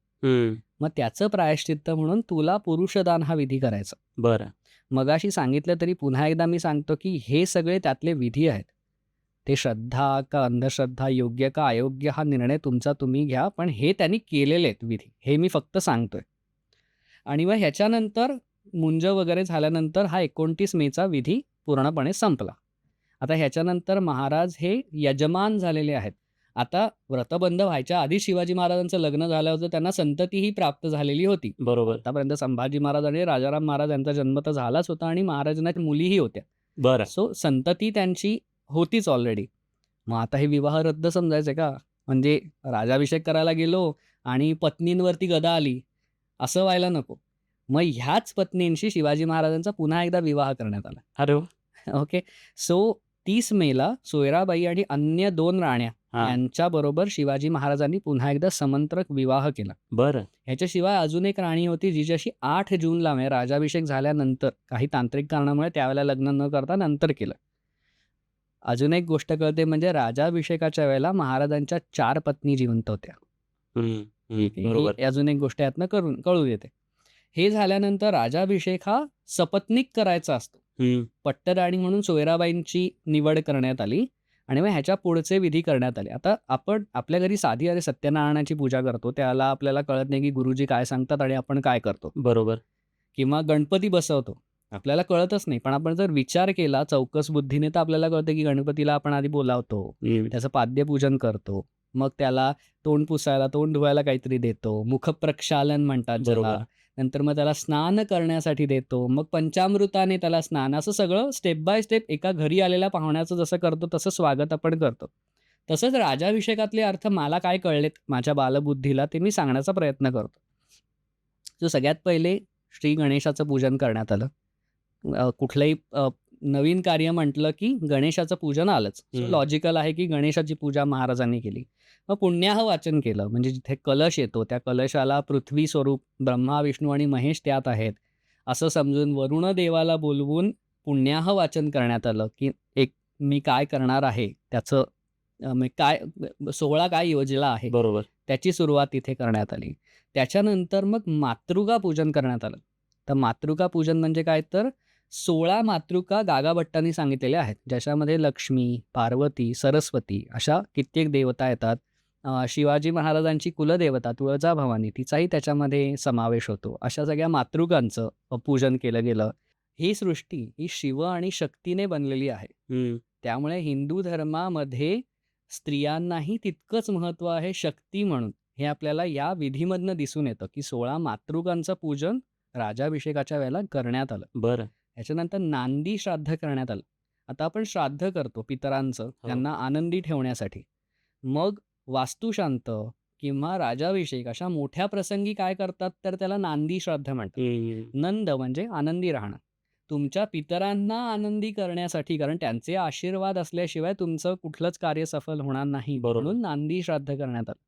मग त्याचं प्रायश्चित्त म्हणून तुला पुरुषदान हा विधी करायचा. बरं. मगाशी सांगितलं तरी पुन्हा एकदा मी सांगतो की हे सगळे त्यातले विधी आहेत. ते श्रद्धा का अंधश्रद्धा, योग्य का अयोग्य हा निर्णय तुमचा तुम्ही घ्या, पण हे त्यांनी केलेले आहेत विधी, हे मी फक्त सांगतोय. आणि मग ह्याच्यानंतर मुंज वगैरे झाल्यानंतर हा 29 मेचा विधी पूर्णपणे संपला. आता ह्याच्यानंतर महाराज हे यजमान झालेले आहेत. आता व्रतबंध व्हायच्या आधी शिवाजी महाराजांचं लग्न झालं होतं, त्यांना संततीही प्राप्त झालेली होती. बरोबर. आतापर्यंत संभाजी महाराज आणि राजाराम महाराज यांचा जन्म तर झालाच होता आणि महाराजांना मुलीही होत्या. बरं. सो संतती त्यांची होतीच ऑलरेडी. मग आता हे विवाह रद्द समजायचे का? म्हणजे राजाभिषेक करायला गेलो आणि पत्नींवरती गदा आली, असं व्हायला नको. मग ह्याच पत्नींशी शिवाजी महाराजांचा पुन्हा एकदा विवाह करण्यात आला. अरे वा. ओके. सो 30 मेला सोयराबाई आणि अन्य 2 राण्या यांच्याबरोबर शिवाजी महाराजांनी पुन्हा एकदा समंत्रक विवाह केला. बरं. ह्याच्याशिवाय अजून एक राणी होती जिच्याशी 8 जूनला म्हणजे राजाभिषेक झाल्यानंतर काही तांत्रिक कारणामुळे त्यावेळेला लग्न न करता नंतर केलं. अजून एक गोष्ट कळते म्हणजे राजाभिषेकाच्या वेळेला महाराजांच्या 4 पत्नी जिवंत होत्या. बरोबर. ही अजून एक गोष्ट यातनं कळून येते. हे झाल्यानंतर राजाभिषेक हा सपत्नीक करायचा असतो. पट्टराणी म्हणून सोयराबाईंची निवड करण्यात आली आणि मग ह्याच्या पुढचे विधी करण्यात आले. आता आपण आपल्या घरी साधी अरे सत्यनारायणाची पूजा करतो, त्याला आपल्याला कळत नाही की गुरुजी काय सांगतात आणि आपण काय करतो. बरोबर. किंवा गणपती बसवतो. आपल्याला कळतच नाही. पण आपण जर विचार केला चौकस बुद्धीने तर आपल्याला कळतं की गणपतीला आपण आधी बोलावतो. त्याचं पाद्यपूजन करतो. मग त्याला तोंड पुसायला, तोंड धुवायला काहीतरी देतो. मुखप्रक्षालन म्हणतात बरोबर. ज्याला. नंतर मग त्याला स्नान करण्यासाठी देतो. मग पंचामृताने त्याला स्नान, असं सगळं स्टेप बाय स्टेप एका घरी आलेल्या पाहुण्याचं जसं करतो तसं स्वागत आपण करतो. तसंच राजाभिषेकातले अर्थ मला काय कळलेत माझ्या बालबुद्धीला ते मी सांगण्याचा प्रयत्न करतो. सो सगळ्यात पहिले श्री गणेशाचं पूजन करण्यात आलं. कुठलंही नवीन कार्य म्हटलं की गणेशाचं पूजन आलंच. सो लॉजिकल आहे की गणेशाची पूजा महाराजांनी केली. मग पुण्याह वाचन केलं, म्हणजे जिथे कलश येतो त्या कलशाला पृथ्वी स्वरूप ब्रह्मा, विष्णू आणि महेश त्यात आहेत असं समजून वरुण देवाला बोलवून पुण्याह वाचन करण्यात आलं की एक मी काय करणार आहे त्याचं काय सोहळा काय योजला आहे बरोबर. त्याची सुरुवात तिथे करण्यात आली. त्याच्यानंतर मग मातृका पूजन करण्यात आलं. तर मातृका पूजन म्हणजे काय, तर 16 मातृका गागाभट्टांनी सांगितलेल्या आहेत, ज्याच्यामध्ये लक्ष्मी, पार्वती, सरस्वती अशा कित्येक देवता येतात. शिवाजी महाराजांची कुलदेवता तुळजाभवानी तिचाही त्याच्यामध्ये समावेश होतो. अशा सगळ्या मातृकांचं पूजन केलं गेलं. ही सृष्टी ही शिव आणि शक्तीने बनलेली आहे. त्यामुळे हिंदू धर्मामध्ये स्त्रियांनाही तितकंच महत्त्व आहे शक्ती म्हणून. हे आपल्याला या विधीमधनं दिसून येतं की 16 मातृकांचं पूजन राजाभिषेकाच्या वेळेला करण्यात आलं. बरं. ह्याच्यानंतर नांदी श्राद्ध करण्यात आलं. आता आपण श्राद्ध करतो पितरांचं त्यांना आनंदी ठेवण्यासाठी. मग वास्तुशांत किंवा राजाभिषेक अशा मोठ्या प्रसंगी काय करतात, तर त्याला नांदी श्राद्ध म्हणतात. नंद म्हणजे आनंदी राहणं. तुमच्या पितरांना आनंदी करण्यासाठी, कारण त्यांचे आशीर्वाद असल्याशिवाय तुमचं कुठलंच कार्य सफल होणार नाही, बरोबर. म्हणून नांदी श्राद्ध करण्यात आलं.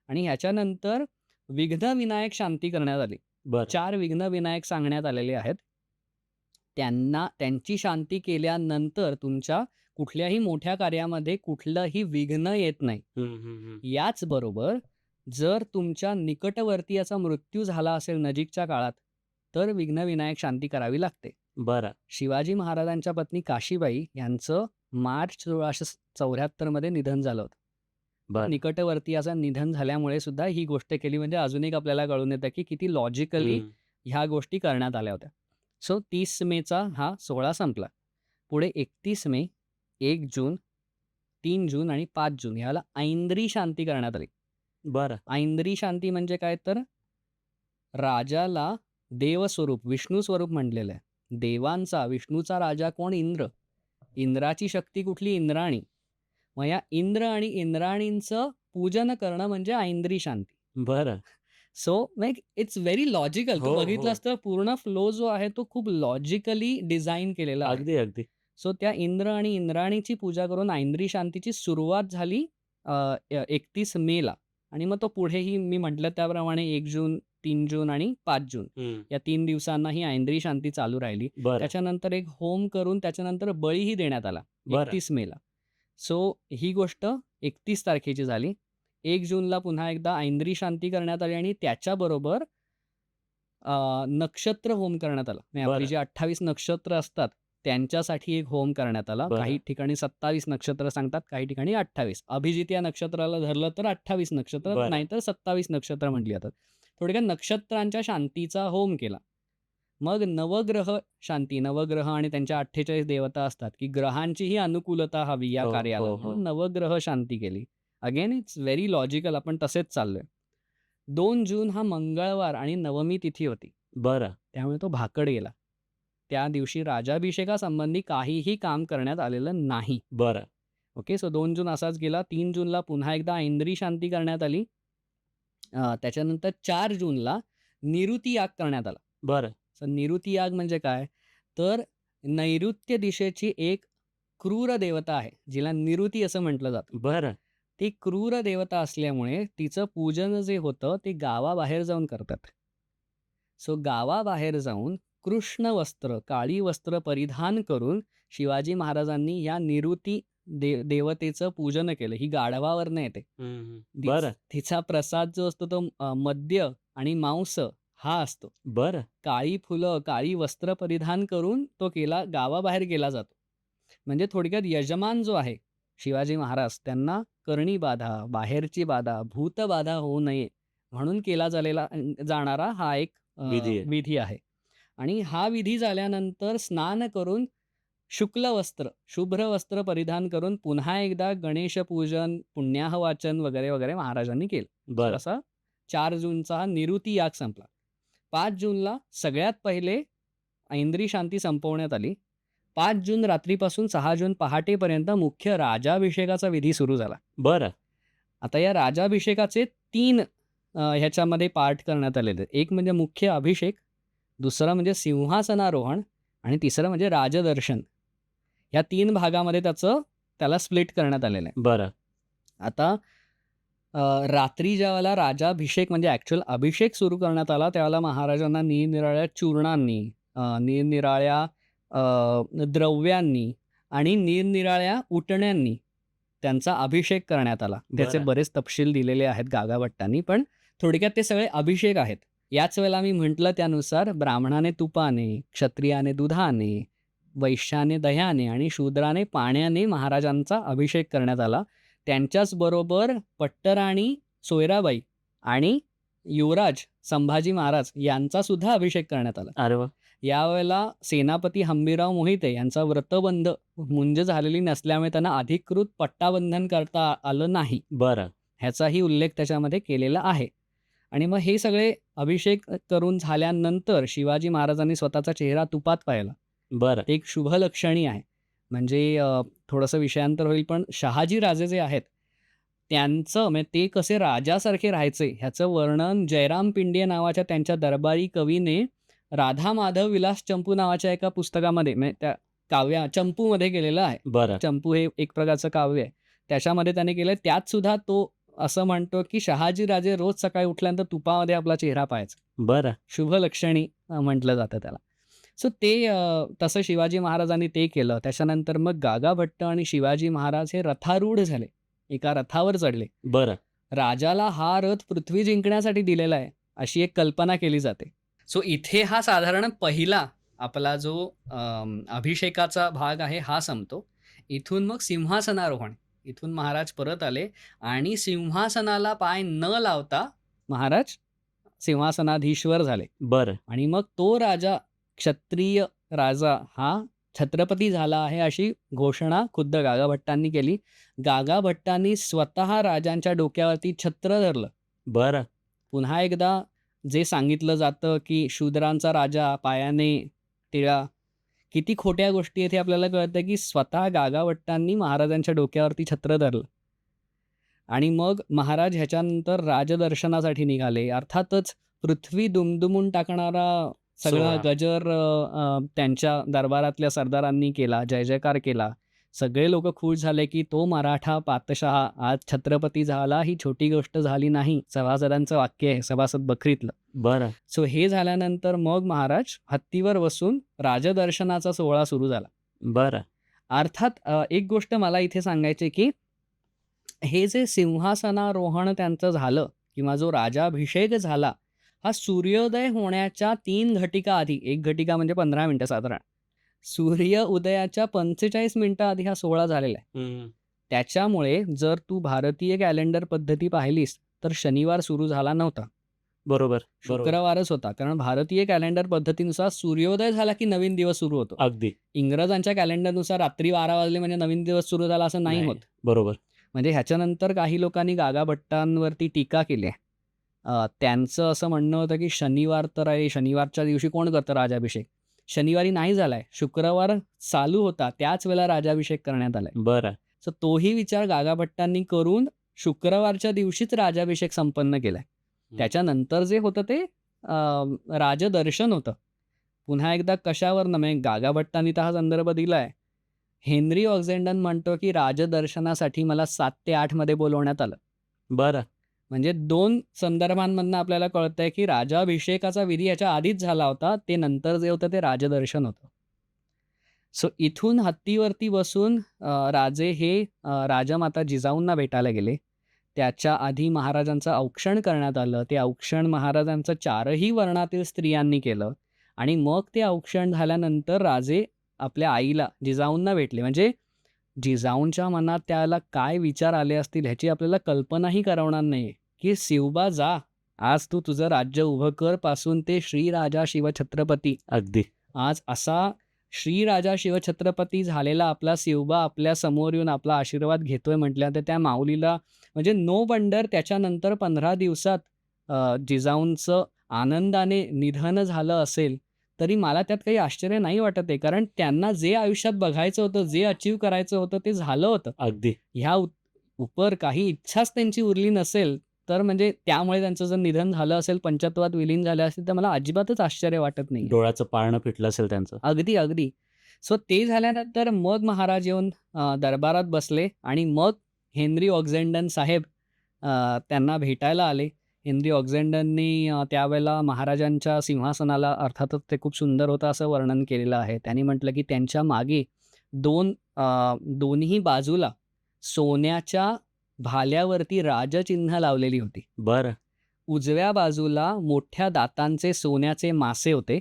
आणि ह्याच्यानंतर विघ्न विनायक शांती करण्यात आली. बरं. 4 विघ्न विनायक सांगण्यात आलेले आहेत. त्यांची शांती केल्यानंतर तुमच्या कुठल्याही मोठ्या कार्यामध्ये कुठलंही विघ्न येत नाही. याचबरोबर जर तुमच्या निकटवर्तीयाचा मृत्यू झाला असेल नजीकच्या काळात, तर विघ्न विनायक शांती करावी लागते. बरं. शिवाजी महाराजांच्या पत्नी काशीबाई यांचं मार्च 1674 मध्ये निधन झालं होतं. बरं. निकटवर्तीयाचं निधन झाल्यामुळे सुद्धा ही गोष्ट केली, म्हणजे अजून एक आपल्याला कळून येतं की किती लॉजिकली ह्या गोष्टी करण्यात आल्या होत्या. सो 30 मेचा हा सोहळा संपला. पुढे 31 मे, 1 जून, 3 जून आणि 5 जून ह्याला ऐंद्री शांती करण्यात आली. बरं. ऐंद्री शांती म्हणजे काय, तर राजाला देवस्वरूप विष्णू स्वरूप म्हटलेलं आहे. देवांचा विष्णूचा राजा कोण, इंद्र. इंद्राची शक्ती कुठली, इंद्राणी. मग या इंद्र आणि इंद्राणींचं पूजन करणं म्हणजे ऐंद्री शांती. बरं. So like it's very logical. तू हो, बघितलास तर पूर्ण फ्लो जो आहे तो खूप लॉजिकली डिझाईन केलेला आहे. अगदी, अगदी. सो त्या इंद्र आणि इंद्राणीची पूजा करून ऐंद्री शांतीची सुरुवात झाली 31 मेला. आणि मग तो पुढेही मी म्हटलं त्याप्रमाणे 1 जून, 3 जून आणि 5 जून या 3 दिवसांना ही ऐंद्री शांती चालू राहिली. बरं. त्याच्यानंतर एक होम करून त्याच्यानंतर बळीही देण्यात आला बरं. 31 मेला. सो ही गोष्ट 31 तारखेची झाली. 1 जूनला पुन्हा एकदा ऐंद्री शांती करण्यात आली आणि त्याच्याबरोबर नक्षत्र होम करण्यात आला. म्हणजे आपली बरं. जी 28 नक्षत्र असतात त्यांच्यासाठी एक होम करण्यात आला. बरं. काही ठिकाणी 27 नक्षत्र सांगतात, काही ठिकाणी 28. अभिजित या नक्षत्राला धरलं तर 28 नक्षत्र, बरं. नाहीतर 27 नक्षत्र म्हटली जातात. थोडक्यात नक्षत्रांच्या शांतीचा होम केला. मग नवग्रह शांती, नवग्रह आणि त्यांच्या 48 देवता असतात की ग्रहांचीही अनुकूलता हवी या हो, कार्याला, हो, हो. म्हणून नवग्रह शांती केली. अगेन इट्स व्हेरी लॉजिकल, आपण तसेच चाललोय. 2 जून हा मंगळवार आणि नवमी तिथी होती. बरं. त्यामुळे तो भाकड गेला. त्या दिवशी राजाभिषेकासंबंधी काहीही काम करण्यात आलेलं नाही. बरं. ओके. सो 2 जून असाच गेला. 3 जूनला पुन्हा एकदा ऐंद्री शांती करण्यात आली. त्याच्यानंतर 4 जूनला निऋती याग करण्यात आला. बरं. सो निऋती याग म्हणजे काय, तर नैऋत्य दिशेची एक क्रूर देवता आहे जिला निऋती असं म्हटलं जातं. बरं. ती क्रूर देवता असल्यामुळे तिचं पूजन जे होतं ते गावाबाहेर जाऊन करतात. सो गावाबाहेर जाऊन कृष्ण वस्त्र, काळी वस्त्र परिधान करून शिवाजी महाराजांनी या निऋती देवतेचं पूजन केलं. ही गाढवावरनं येते. बरं. तिचा प्रसाद जो असतो तो मद्य आणि मांस हा असतो. बरं. काळी फुलं, काळी वस्त्र परिधान करून तो गावाबाहेर केला जातो. म्हणजे थोडक्यात यजमान जो आहे शिवाजी महाराज, त्यांना करणी बाधा, बाहेरची बाधा, भूतबाधा होऊ नये म्हणून केला जाणारा हा एक विधी आहे. विधी आहे. आणि हा विधी झाल्यानंतर स्नान करून शुक्ल वस्त्र, शुभ्र वस्त्र परिधान करून पुन्हा एकदा गणेश पूजन, पुण्याह वाचन वगैरे, वगैरे महाराजांनी केलं. सो बरं. असा 4 जूनचा हा निऋती याग संपला. 5 जूनला सगळ्यात पहिले ऐंद्री शांती संपवण्यात आली. 5 जून रात्रीपासून 6 जून पहाटेपर्यंत मुख्य राजाभिषेकाचा विधी सुरू झाला. बरं. आता या राजाभिषेकाचे 3 ह्याच्यामध्ये पार्ट करण्यात आलेले आहेत. एक म्हणजे मुख्य अभिषेक, दुसरं म्हणजे सिंहासनारोहण आणि तिसरं म्हणजे राजदर्शन. ह्या 3 भागामध्ये त्याला स्प्लिट करण्यात आलेलं आहे. बरं. आता रात्री ज्यावेळेला राजाभिषेक म्हणजे ॲक्च्युअल अभिषेक सुरू करण्यात आला, त्यावेळेला महाराजांना निरनिराळ्या चूर्णांनी, निरनिराळ्या द्रव्यांनी आणि निरनिराळ्या उटण्यांनी त्यांचा अभिषेक करण्यात आला. त्याचे बरं. बरेच तपशील दिलेले आहेत गागाभट्टांनी, पण थोडक्यात ते सगळे अभिषेक आहेत. याच वेळेला मी म्हटलं त्यानुसार ब्राह्मणाने तुपाने, क्षत्रियाने दुधाने, वैश्याने दह्याने आणि शूद्राने पाण्याने महाराजांचा अभिषेक करण्यात आला. त्यांच्याचबरोबर पट्टराणी सोयराबाई आणि युवराज संभाजी महाराज यांचा सुद्धा अभिषेक करण्यात आला. अरे वाह! यावेळेला सेनापती हंबीरराव मोहिते यांचा व्रतबंध मुंज झालेली नसल्यामुळे त्यांना अधिकृत पट्टाबंधन करता आलं नाही. बरं. ह्याचाही उल्लेख त्याच्यामध्ये केलेला आहे. आणि मग हे सगळे अभिषेक करून झाल्यानंतर शिवाजी महाराजांनी स्वतःचा चेहरा तुपात पाहिला. बरं. ते एक शुभलक्षणी आहे. म्हणजे थोडंसं विषयांतर होईल, पण शहाजी राजे जे आहेत त्यांचं म्हणजे ते कसे राजासारखे राहायचे ह्याचं वर्णन जयराम पिंडिये नावाच्या त्यांच्या दरबारी कवीने राधा माधव विलास चंपू नावाच्या एका पुस्तकामध्ये म्हणजे त्या चंपूमध्ये केलेलं आहे. बरं. चंपू हे एक प्रकारचं काव्य आहे. त्याच्यामध्ये त्याने केलं. त्यात सुद्धा तो असं म्हणतो की शहाजी राजे रोज सकाळी उठल्यानंतर तुपामध्ये आपला चेहरा पाहायचा. बरं. शुभलक्षणी म्हटलं जातं त्याला. सो ते तसं शिवाजी महाराजांनी ते केलं. त्याच्यानंतर मग गागाभट्ट आणि शिवाजी महाराज हे रथारूढ झाले. एका रथावर चढले. बरं. राजाला हा रथ पृथ्वी जिंकण्यासाठी दिलेला आहे अशी एक कल्पना केली जाते. सो इथे हा साधारण पहिला आपला जो अभिषेकाचा भाग आहे हा संपतो. इथून मग सिंहासनारोहण. इथून महाराज परत आले आणि सिंहासनाला पाय न लावता महाराज सिंहासनाधीश्वर झाले. बरं. आणि मग तो राजा, क्षत्रिय राजा हा छत्रपती झाला आहे अशी घोषणा खुद्द गागाभट्टांनी केली. गागाभट्टांनी स्वतः राजांच्या डोक्यावरती छत्र धरलं. बरं. पुन्हा एकदा जे सांगितलं जातं की शूद्रांचा राजा पायाने टिळा, किती खोट्या गोष्टी आहेत हे आपल्याला कळतं की स्वतः गागाभट्टांनी महाराजांच्या डोक्यावरती छत्र धरलं. आणि मग महाराज ह्याच्यानंतर राजदर्शनासाठी निघाले. अर्थातच पृथ्वी दुमदुमून टाकणारा सगळा सोहळा. गजर त्यांच्या दरबारातल्या सरदारांनी केला, जय जयकार केला. सगळे लोक खुश झाले की तो मराठा पातशाह आज छत्रपती झाला, ही छोटी गोष्ट झाली नाही. सभासदांचं वाक्य आहे सभासद बखरीतलं. बरं. सो हे झाल्यानंतर मग महाराज हत्तीवर बसून राजदर्शनाचा सोहळा सुरू झाला. बरं. अर्थात एक गोष्ट मला इथे सांगायची की हे जे सिंहासनारोहण त्यांचं झालं किंवा जो राजाभिषेक झाला हा सूर्योदय होण्याच्या 3 घटिका आधी, 1 घटिका म्हणजे 15 मिनिटं साधारण, सूर्य उदयाच्या 45 मिनिटं आधी हा सोहळा झालेला आहे. त्याच्यामुळे जर तू भारतीय कॅलेंडर पद्धती पाहिलीस तर शनिवार सुरू झाला नव्हता. बरोबर. शुक्रवारच होता. कारण भारतीय कॅलेंडर पद्धतीनुसार सूर्योदय झाला की नवीन दिवस सुरू होतो. अगदी. इंग्रजांच्या कॅलेंडरनुसार रात्री 12 वाजले म्हणजे नवीन दिवस सुरू झाला असं नाही होत. बरोबर. म्हणजे ह्याच्यानंतर काही लोकांनी गागाभट्टांवरती टीका केली आहे. त्यांचं असं म्हणणं होतं की शनिवार तर आहे, शनिवारच्या दिवशी कोण करतं राजाभिषेक? शनिवारी नाही झालाय, शुक्रवार चालू होता त्याच वेळेला राजाभिषेक करण्यात आलाय. बरं. सो तोही विचार गागाभट्टांनी करून शुक्रवारच्या दिवशीच राजाभिषेक संपन्न केलाय. त्याच्यानंतर जे होतं ते राजदर्शन होतं. पुन्हा एकदा कशावर नव्हे, गागाभट्टांनी तर हा संदर्भ दिलाय. हेनरी ऑक्झेंडन म्हणतो की राजदर्शनासाठी मला 7 ते 8 मध्ये बोलवण्यात आलं. बरं. म्हणजे 2 संदर्भांमधनं आपल्याला कळतंय की राजाभिषेकाचा विधी याच्या आधीच झाला होता. ते नंतर जे होतं ते राजदर्शन होतं. सो इथून हत्तीवरती बसून राजे हे राजमाता जिजाऊंना भेटायला गेले. त्याच्या आधी महाराजांचं औक्षण करण्यात आलं. ते औक्षण महाराजांचं 4ही वर्णातील स्त्रियांनी केलं. आणि मग ते औक्षण झाल्यानंतर राजे आपल्या आईला जिजाऊंना भेटले. म्हणजे जिजाऊंच्या मनात त्याला काय विचार आले असतील ह्याची आपल्याला कल्पनाही करवणार नाही की शिवबा जा आज तू तुझं राज्य उभं कर पासून ते श्रीराजा शिवछत्रपती अगदी. आज असा श्रीराजा शिवछत्रपती झालेला आपला शिवबा आपल्या समोर येऊन आपला आशीर्वाद घेतोय म्हटल्यानंतर त्या माऊलीला म्हणजे नो वंडर त्याच्यानंतर 15 दिवसात जिजाऊंचं आनंदाने निधन झालं असेल, तरी मला त्यात काही आश्चर्य नाही वाटत आहे. कारण त्यांना जे आयुष्यात बघायचं होतं, जे अचीव्ह करायचं होतं ते झालं होतं. अगदी. ह्या उपर काही इच्छाच त्यांची उरली नसेल, तर म्हणजे त्यामुळे त्यांचं जर निधन झालं असेल, पंचत्वात विलीन झाले असतील, तर मला अजिबातच आश्चर्य वाटत नाही. डोळ्याचं पारणं फिटलं असेल त्यांचं. अगदी, अगदी. सो ते झाल्यानंतर मग महाराज येऊन दरबारात बसले आणि मग हेनरी ऑक्झेंडन साहेब त्यांना भेटायला आले. हेनरी ऑक्झेंडननी त्यावेळेला महाराजांच्या सिंहासनाला अर्थातच ते खूप सुंदर होतं असं वर्णन केलेलं आहे. त्यांनी म्हटलं की त्यांच्या मागे दोन्ही बाजूला सोन्याच्या भाल्यावरती राजचिन्ह लावलेली होती. बरं. उजव्या बाजूला मोठ्या दातांचे सोन्याचे मासे होते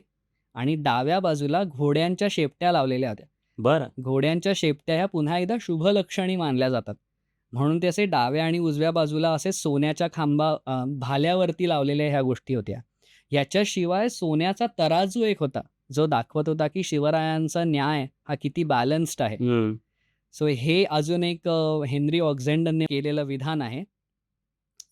आणि डाव्या बाजूला घोड्यांच्या शेपट्या लावलेल्या होत्या. बरं. घोड्यांच्या शेपट्या ह्या पुन्हा एकदा शुभलक्षणी मानल्या जातात. म्हणून ते असे डाव्या आणि उजव्या बाजूला असे सोन्याच्या भाल्यावरती लावलेल्या ह्या गोष्टी होत्या. याच्याशिवाय सोन्याचा तराजू एक होता, जो दाखवत होता की शिवरायांचा न्याय हा किती बॅलन्स्ड आहे. हं. सो हे अजून एक हेनरी ऑक्झेंडनने केलेलं विधान आहे.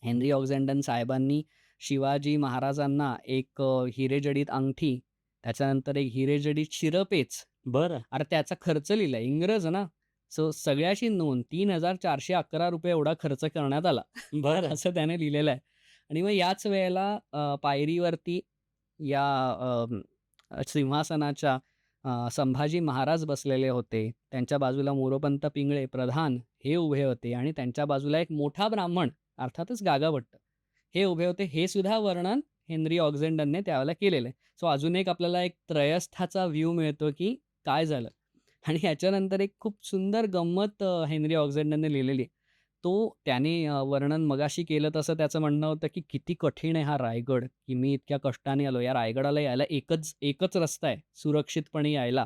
हेनरी ऑक्झेंडन साहेबांनी शिवाजी महाराजांना एक हिरेजडित अंगठी, त्याच्यानंतर एक हिरेजडित शिरपेच, बरं. अरे त्याचा खर्च लिहिलाय. इंग्रज ना, सो सगळ्याची नोंद ₹3,411 एवढा खर्च करण्यात आला. बरं. असं त्याने लिहिलेलं आहे. आणि मग याच वेळेला पायरीवरती या सिंहासनाच्या संभाजी महाराज बसलेले होते. त्यांच्या बाजूला मोरोपंत पिंगळे प्रधान हे उभे होते आणि त्यांच्या बाजूला एक मोठा ब्राह्मण अर्थातच गागाभट्ट हे उभे होते. हे सुद्धा वर्णन हेनरी ऑक्झेंडनने त्यावेळेला केलेलं आहे. सो अजून एक आपल्याला एक त्रयस्थाचा व्ह्यू मिळतो की काय झालं. आणि ह्याच्यानंतर एक खूप सुंदर गंमत हेनरी ऑक्झेंडनने लिहिलेली आहे. त्याने वर्णन मगाशी केलं तसं त्याचं म्हणणं होतं की किती कठीण आहे हा रायगड, की मी इतक्या कष्टाने आलो. या रायगडाला यायला एकच रस्ता आहे सुरक्षितपणे यायला.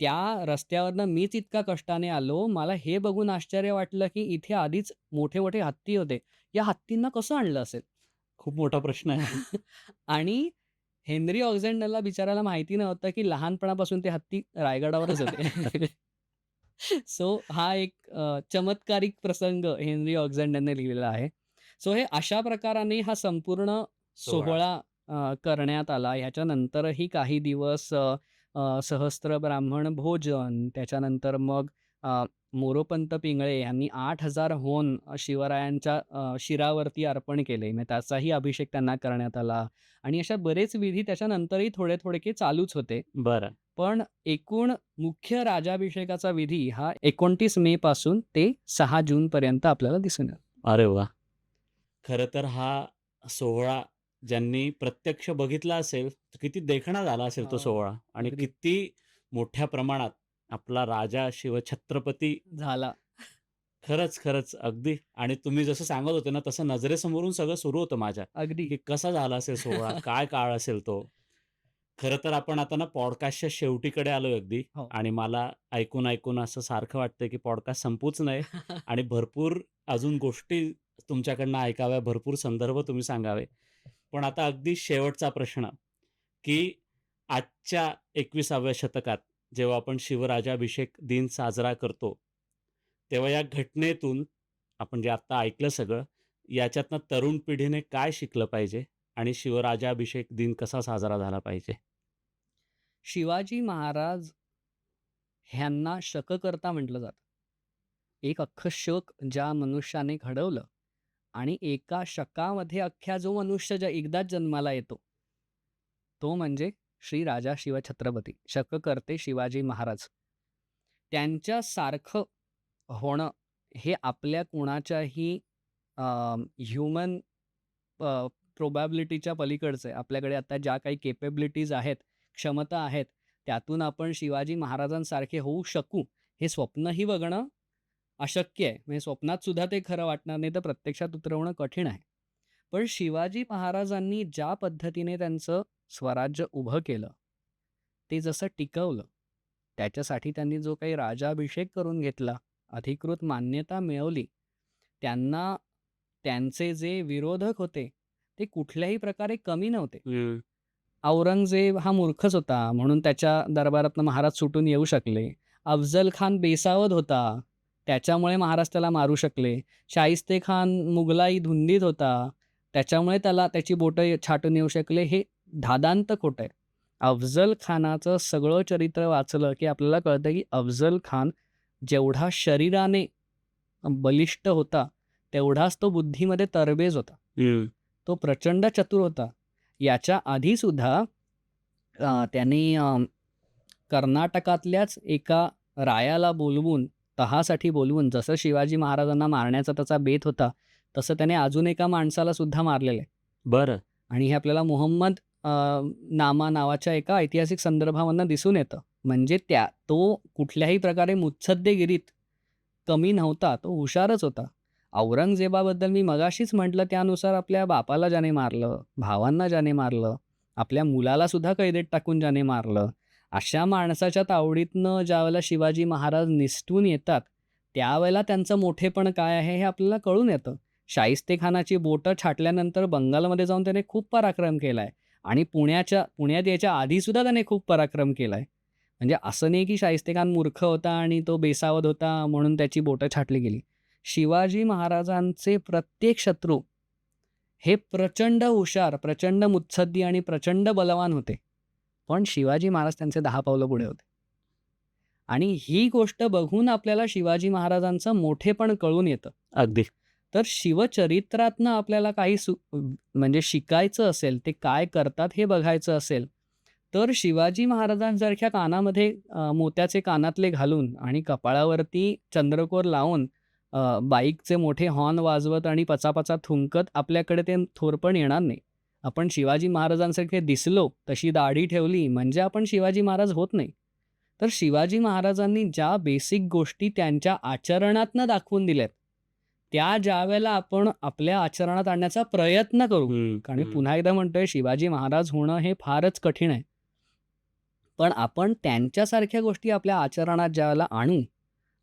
त्या रस्त्यावरनं मीच इतका कष्टाने आलो. मला हे बघून आश्चर्य वाटलं की इथे आधीच मोठे-मोठे हत्ती होते. या हत्तींना कसं आणलं असेल? खूप मोठा प्रश्न आहे. आणि हेनरी ऑक्झेंडनला बिचाऱ्याला माहिती नव्हतं की लहानपणापासून ते हत्ती रायगडावरच होते. सो हा एक चमत्कारिक प्रसंग हेनरी ऑक्झेंडनने लिहिलेला आहे. सो हे अशा प्रकाराने हा संपूर्ण सोहळा. सोहळा करण्यात आला. ह्याच्यानंतरही काही दिवस सहस्त्र ब्राह्मण भोजन, त्याच्यानंतर मग मोरोपंत पिंगळे यांनी 8,000 होन शिवरायांच्या शिरावरती अर्पण केले. मग त्याचाही अभिषेक त्यांना करण्यात आला आणि अशा बरेच विधी त्याच्यानंतरही थोडे-थोडके चालूच होते. बरं. पण एकूण मुख्य राजाभिषेकाचा विधी हा 29 मे पासून ते 6 जूनपर्यंत आपल्याला दिसून येतो. अरे वाह! खरं तर हा सोहळा ज्यांनी प्रत्यक्ष बघितला असेल, तर किती देखणा झाला असेल तो हो, सोहळा आणि अगदी. किती मोठ्या प्रमाणात आपला राजा शिवछत्रपती झाला. खरंच अगदी. आणि तुम्ही जसं सांगत होते ना, तसं नजरेसमोरून सगळं सुरू होतं माझ्या, अगदी. की कसा झाला असेल सोहळा, काय काळ असेल तो. खरं तर आपण आता ना पॉडकास्टच्या शेवटीकडे आलोय अगदी. हो. आणि मला ऐकून असं सारखं वाटतंय, की पॉडकास्ट संपूच नये आणि भरपूर अजून गोष्टी तुमच्याकडनं ऐकाव्या, भरपूर संदर्भ तुम्ही सांगावे. पण आता अगदी शेवटचा प्रश्न, की आजच्या 21व्या शतकात जेव्हा आपण शिवराजाभिषेक दिन साजरा करतो, तेव्हा या घटनेतून आपण जे आत्ता ऐकलं सगळं, याच्यातनं तरुण पिढीने काय शिकलं पाहिजे आणि शिवराजाभिषेक दिन कसा साजरा झाला पाहिजे? शिवाजी महाराज ह्यांना शककर्ता म्हटलं जातं. एक अख्खं शक ज्या मनुष्याने घडवलं आणि एका शकामध्ये अख्ख्या जो मनुष्य एकदाच जन्माला येतो, तो म्हणजे श्री राजा शिवछत्रपती, शककर्ते शिवाजी महाराज. त्यांच्यासारखं होणं हे आपल्या कुणाच्याही ह्युमन प्रोबॅबिलिटीच्या पलीकडचं आहे. आपल्याकडे आता ज्या काही केपेबिलिटीज आहेत, क्षमता आहेत, त्यातून आपण शिवाजी महाराजांसारखे होऊ शकू, हे स्वप्नही बघणं अशक्य आहे. म्हणजे स्वप्नात सुद्धा ते खरं वाटणार नाही, तर प्रत्यक्षात उतरवणं कठीण आहे. पण शिवाजी महाराजांनी ज्या पद्धतीने त्यांचं स्वराज्य उभं केलं, ते जसं टिकवलं, त्याच्यासाठी त्यांनी जो काही राजाभिषेक करून घेतला, अधिकृत मान्यता मिळवली, त्यांना त्यांचे जे विरोधक होते, ते कुठल्याही प्रकारे कमी नव्हते. हं. औरंगजेब हा मूर्खच होता म्हणून त्याच्या दरबारातनं महाराज सुटून येऊ शकले. अफझल खान बेसावध होता, त्याच्यामुळे महाराज त्याला मारू शकले. शाहिस्तेखान मुघलाई धुंदीत होता, त्याच्यामुळे त्याला त्याची बोटं छाटून येऊ शकले. हे धादांत खोटं आहे. अफझल खानाचं सगळं चरित्र वाचलं की आपल्याला कळतं की अफझल खान जेवढा शरीराने बलिष्ठ होता, तेवढाच तो बुद्धीमध्ये तरबेज होता. हं. तो प्रचंड चतुर होता. याच्या आधीसुद्धा त्याने कर्नाटकातल्याच एका रायाला बोलवून, तहासाठी बोलवून, जसं शिवाजी महाराजांना मारण्याचा त्याचा बेत होता, तसं त्याने अजून एका माणसाला सुद्धा मारलेलं आहे. बरं. आणि हे आपल्याला मुहम्मद नामा नावाच्या एका ऐतिहासिक संदर्भामधनं दिसून येतं. म्हणजे तो कुठल्याही प्रकारे मुत्सद्देगिरीत कमी नव्हता, तो हुशारच होता. औरंगजेबाबद्दल मी मगाशीच म्हटलं त्यानुसार आपल्या बापाला ज्याने मारलं, भावांना ज्याने मारलं, आपल्या मुलाला सुद्धा कैदेत टाकून ज्याने मारलं, अशा माणसाच्या तावडीतनं ज्यावेळेला शिवाजी महाराज निसटून येतात, त्यावेळेला त्यांचं मोठेपण काय आहे हे आपल्याला कळून येतं. शाहिस्तेखानाची बोटं छाटल्यानंतर बंगालमध्ये जाऊन त्याने खूप पराक्रम केला आहे आणि पुण्यात यायच्या आधीसुद्धा त्याने खूप पराक्रम केला आहे. म्हणजे असं नाही की शाहिस्तेखान मूर्ख होता आणि तो बेसावध होता म्हणून त्याची बोटं छाटली गेली. शिवाजी महाराजांचे प्रत्येक शत्रू हे प्रचंड हुशार, प्रचंड मुत्सद्दी आणि प्रचंड बलवान होते. पण शिवाजी महाराज त्यांचे 10 पावलं पुढे होते. आणि ही गोष्ट बघून आपल्याला शिवाजी महाराजांचं मोठेपण कळून येतं. अगदी. तर शिवचरित्रातनं आपल्याला काही म्हणजे शिकायचं असेल, ते काय करतात हे बघायचं असेल, तर शिवाजी महाराजांसारख्या कानामध्ये मोत्याचे कानातले घालून आणि कपाळावरती चंद्रकोर लावून बाईकचे मोठे हॉर्न वाजवत आणि पचापचा थुंकत आपल्याकडे ते थोरपण येणार नाही. आपण शिवाजी महाराजांसारखे दिसलो, तशी दाढी ठेवली म्हणजे आपण शिवाजी महाराज होत नाही. तर शिवाजी महाराजांनी ज्या बेसिक गोष्टी त्यांच्या आचरणातनं दाखवून दिल्यात, त्या ज्यावेळेला आपण आपल्या आचरणात आणण्याचा प्रयत्न करू, हं, कारण मी हं. पुन्हा एकदा म्हणतोय शिवाजी महाराज होणं हे फारच कठीण आहे. पण आपण त्यांच्यासारख्या गोष्टी आपल्या आचरणात ज्यावेळेला आणू,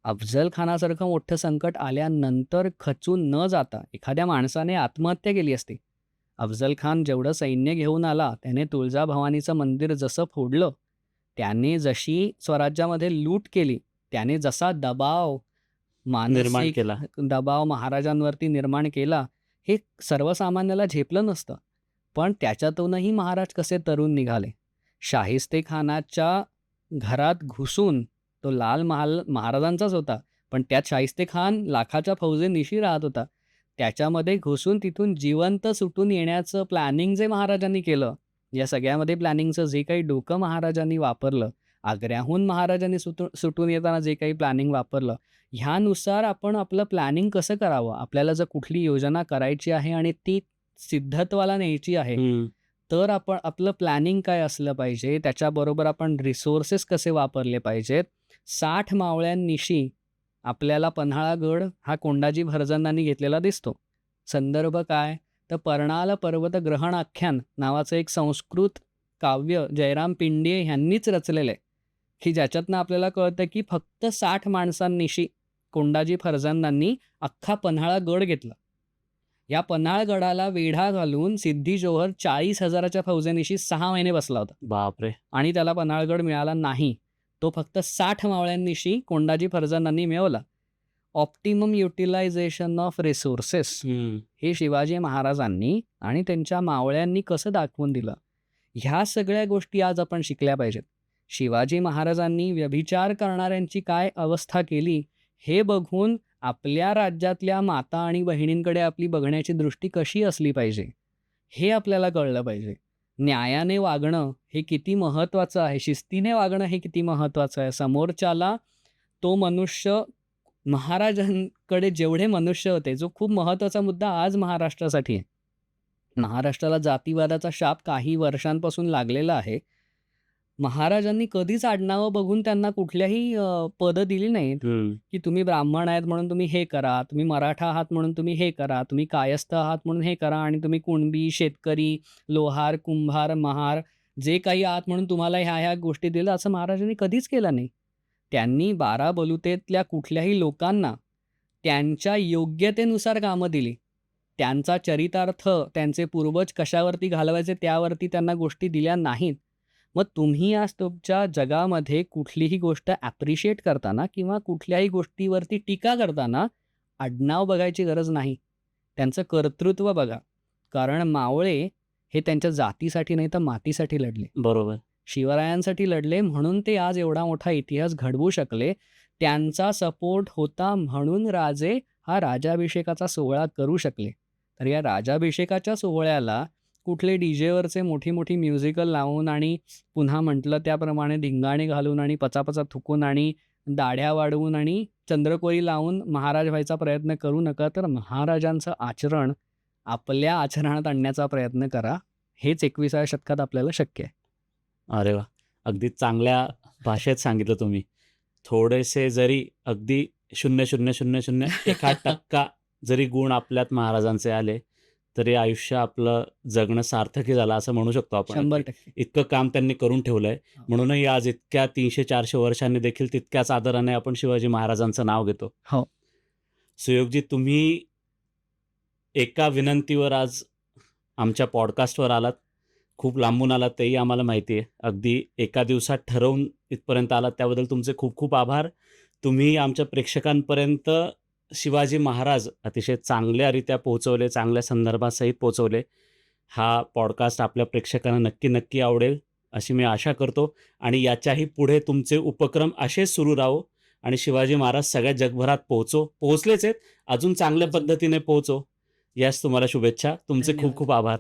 अफझल खानासारखं मोठं संकट आल्यानंतर खचून न जाता एखाद्या माणसाने आत्महत्या केली असती. अफझल खान जेवढं सैन्य घेऊन आला, त्याने तुळजाभवानीचं मंदिर जसं फोडलं, त्याने जशी स्वराज्यामध्ये लूट केली, त्याने जसा दबाव, निर्माण मानसिक केला. दबाव महाराजांवरती निर्माण केला, हे सर्वसामान्याला झेपलं नसतं. पण त्याच्यातूनही महाराज कसे तरुण निघाले. शाहिस्तेखानाच्या घरात घुसून तो लाल महाल महाराजांचाच होता, पण त्यात शाहिस्तेखान लाखाच्या फौजेनिशी राहत होता. त्याच्यामध्ये घुसून तिथून जिवंत सुटून येण्याचं प्लॅनिंग जे महाराजांनी केलं, या सगळ्यामध्ये प्लॅनिंगचं जे काही डोकं महाराजांनी वापरलं, आग्र्याहून महाराजांनी सुटून येताना जे काही प्लॅनिंग वापरलं, ह्यानुसार आपण आपलं प्लॅनिंग कसं करावं, आपल्याला जर कुठली योजना करायची आहे आणि ती सिद्धत्वाला न्यायची आहे, हं. तर आपण आपलं प्लॅनिंग काय असलं पाहिजे, त्याच्याबरोबर आपण रिसोर्सेस कसे वापरले पाहिजेत. 60 मावळ्यांनिशी आपल्याला पन्हाळागड हा कोंडाजी भरजनांनी घेतलेला दिसतो. संदर्भ काय, तर पर्णाल पर्वत ग्रहण आख्यान नावाचं एक संस्कृत काव्य जयराम पिंडिये ह्यांनीच रचलेलं आहे, की ज्याच्यातनं आपल्याला कळतं की फक्त 60 माणसांनिशी कोंडाजी फर्जंदांनी अख्खा पन्हाळागड घेतला. या पन्हाळगडाला वेढा घालून सिद्धी जोहर 40,000च्या फौजेनिशी 6 महिने बसला होता बापरे! आणि त्याला पन्हाळगड मिळाला नाही. तो फक्त 60 मावळ्यांनिशी कोंडाजी फर्जंदांनी मिळवला. ऑप्टिमम युटिलायझेशन ऑफ रिसोर्सेस हं. हे शिवाजी महाराजांनी आणि त्यांच्या मावळ्यांनी कसं दाखवून दिलं. ह्या सगळ्या गोष्टी आज आपण शिकल्या पाहिजेत. शिवाजी महाराजांनी व्यभिचार करणाऱ्यांची काय अवस्था केली, हे बघून आपल्या राज्यातल्या माता आणि बहिणींकडे आपली बघण्याची दृष्टी कशी असली पाहिजे, हे आपल्याला कळलं पाहिजे. न्यायाने वागणं हे किती महत्त्वाचं आहे, शिस्तीने वागणं हे किती महत्त्वाचं आहे. समोरच्याला तो मनुष्य, महाराजांकडे जेवढे मनुष्य होते, जो खूप महत्त्वाचा मुद्दा आज महाराष्ट्रासाठी आहे. महाराष्ट्राला जातीवादाचा शाप काही वर्षांपासून लागलेला आहे. महाराजांनी कधीच आडनावं बघून त्यांना कुठल्याही पदं दिली नाहीत, हं. की तुम्ही ब्राह्मण आहेत म्हणून तुम्ही हे करा, तुम्ही मराठा आहात म्हणून तुम्ही हे करा, तुम्ही कायस्थ आहात म्हणून हे करा आणि तुम्ही कुणबी, शेतकरी, लोहार, कुंभार, महार जे काही आहात म्हणून तुम्हाला ह्या गोष्टी दिल्या, असं महाराजांनी कधीच केलं नाही. त्यांनी 12 बलुतेतल्या कुठल्याही लोकांना त्यांच्या योग्यतेनुसार कामं दिली. त्यांचा चरितार्थ, त्यांचे पूर्वज कशावरती घालवायचे त्यावरती त्यांना गोष्टी दिल्या नाहीत. मग तुम्ही आज तुमच्या जगामध्ये कुठलीही गोष्ट ॲप्रिशिएट करताना किंवा कुठल्याही गोष्टीवरती टीका करताना आडनाव बघायची गरज नाही. त्यांचं कर्तृत्व बघा. कारण मावळे हे त्यांच्या जातीसाठी नाही तर मातीसाठी लढले. बरोबर. शिवरायांसाठी लढले म्हणून ते आज एवढा मोठा इतिहास घडवू शकले. त्यांचा सपोर्ट होता म्हणून राजे हा राज्याभिषेकाचा सोहळा करू शकले. तर या राज्याभिषेकाच्या सोहळ्याला कुठले डीजेवरचे मोठी म्युझिकल लावून आणि पुन्हा म्हटलं त्याप्रमाणे धिंगाणे घालून आणि पचापचा थुकून आणि दाढ्या वाढवून आणि चंद्रकोरी लावून महाराज व्हायचा प्रयत्न करू नका. तर महाराजांचं आचरण आपल्या आचरणात आणण्याचा प्रयत्न करा. हेच 21व्या शतकात आपल्याला शक्य आहे. अरे वा, अगदी चांगल्या भाषेत सांगितलं तुम्ही. थोडेसे जरी अगदी 0,000,001% जरी गुण आपल्यात महाराजांचे आले तरी आयुष्य आपलं जगणं सार्थकी झालं असं म्हणू शकतो आपण. 100% इतकं काम त्यांनी करून ठेवलंय. म्हणूनही आज इतक्या 300-400 वर्षांनी देखील तितक्याच आदराने आपण शिवाजी महाराजांचं नाव घेतो. हो. सुयोगजी, तुम्ही एका विनंतीवर आज आमच्या पॉडकास्टवर आलात. खूप लांबून आलात तेही आम्हाला माहिती आहे. अगदी एका दिवसात ठरवून इथपर्यंत आलात त्याबद्दल तुमचे खूप खूप आभार. तुम्ही आमच्या प्रेक्षकांपर्यंत शिवाजी महाराज अतिशय चांगल्यारीत्या पोहोचवले, चांगल्या संदर्भासहित पोहोचवले. हा पॉडकास्ट आपल्या प्रेक्षकांना नक्की आवडेल अशी मी आशा करतो आणि याच्याही पुढे तुमचे उपक्रम असेच सुरू राहो आणि शिवाजी महाराज सगळ्या जगभरात पोहोचलेच आहेत, अजून चांगल्या पद्धतीने पोहोचो. यास तुम्हाला शुभेच्छा. तुमचे खूप खूप आभार.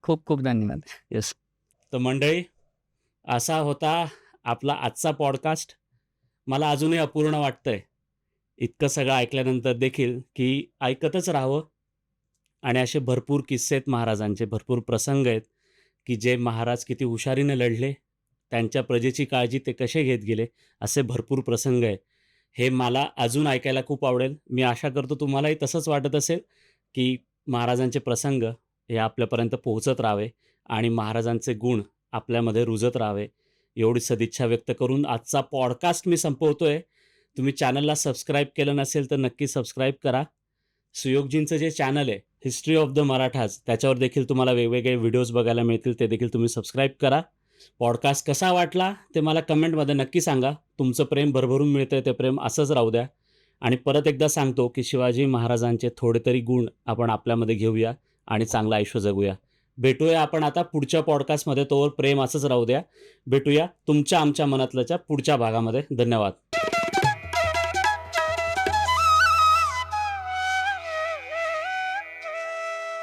खूप खूप धन्यवाद. येस. तर मंडळी, असा होता आपला आजचा पॉडकास्ट. मला अजूनही अपूर्ण वाटतंय इतकं सगळं ऐकल्यानंतर देखील की ऐकतच राहावं. आणि असे भरपूर किस्से आहेत महाराजांचे, भरपूर प्रसंग आहेत की जे महाराज किती हुशारीने लढले, त्यांच्या प्रजेची काळजी ते कसे घेत गेले, असे भरपूर प्रसंग आहे. हे मला अजून ऐकायला खूप आवडेल. मी आशा करतो तुम्हालाही तसंच वाटत असेल की महाराजांचे प्रसंग हे आपल्यापर्यंत पोहोचत राहावे आणि महाराजांचे गुण आपल्यामध्ये रुजत राहावे, एवढी सदिच्छा व्यक्त करून आजचा पॉडकास्ट मी संपवतोय. तुम्ही चॅनलला सबस्क्राईब केलं नसेल तर नक्की सबस्क्राईब करा. सुयोगजींचं जे चॅनल आहे हिस्ट्री ऑफ द मराठाज, त्याच्यावर देखील तुम्हाला वेगवेगळे व्हिडिओज बघायला मिळतील, ते देखील तुम्ही सबस्क्राईब करा. पॉडकास्ट कसा वाटला ते मला कमेंटमध्ये नक्की सांगा. तुमचं प्रेम भरभरून मिळतंय, ते प्रेम असंच राहू द्या. आणि परत एकदा सांगतो की शिवाजी महाराजांचे थोडे तरी गुण आपण आपल्यामध्ये घेऊया आणि चांगलं आयुष्य जगूया. भेटूया आपण आता पुढच्या पॉडकास्टमध्ये. तोवर प्रेम असंच राहू द्या. भेटूया तुमच्या आमच्या मनातल्याच्या पुढच्या भागामध्ये. धन्यवाद.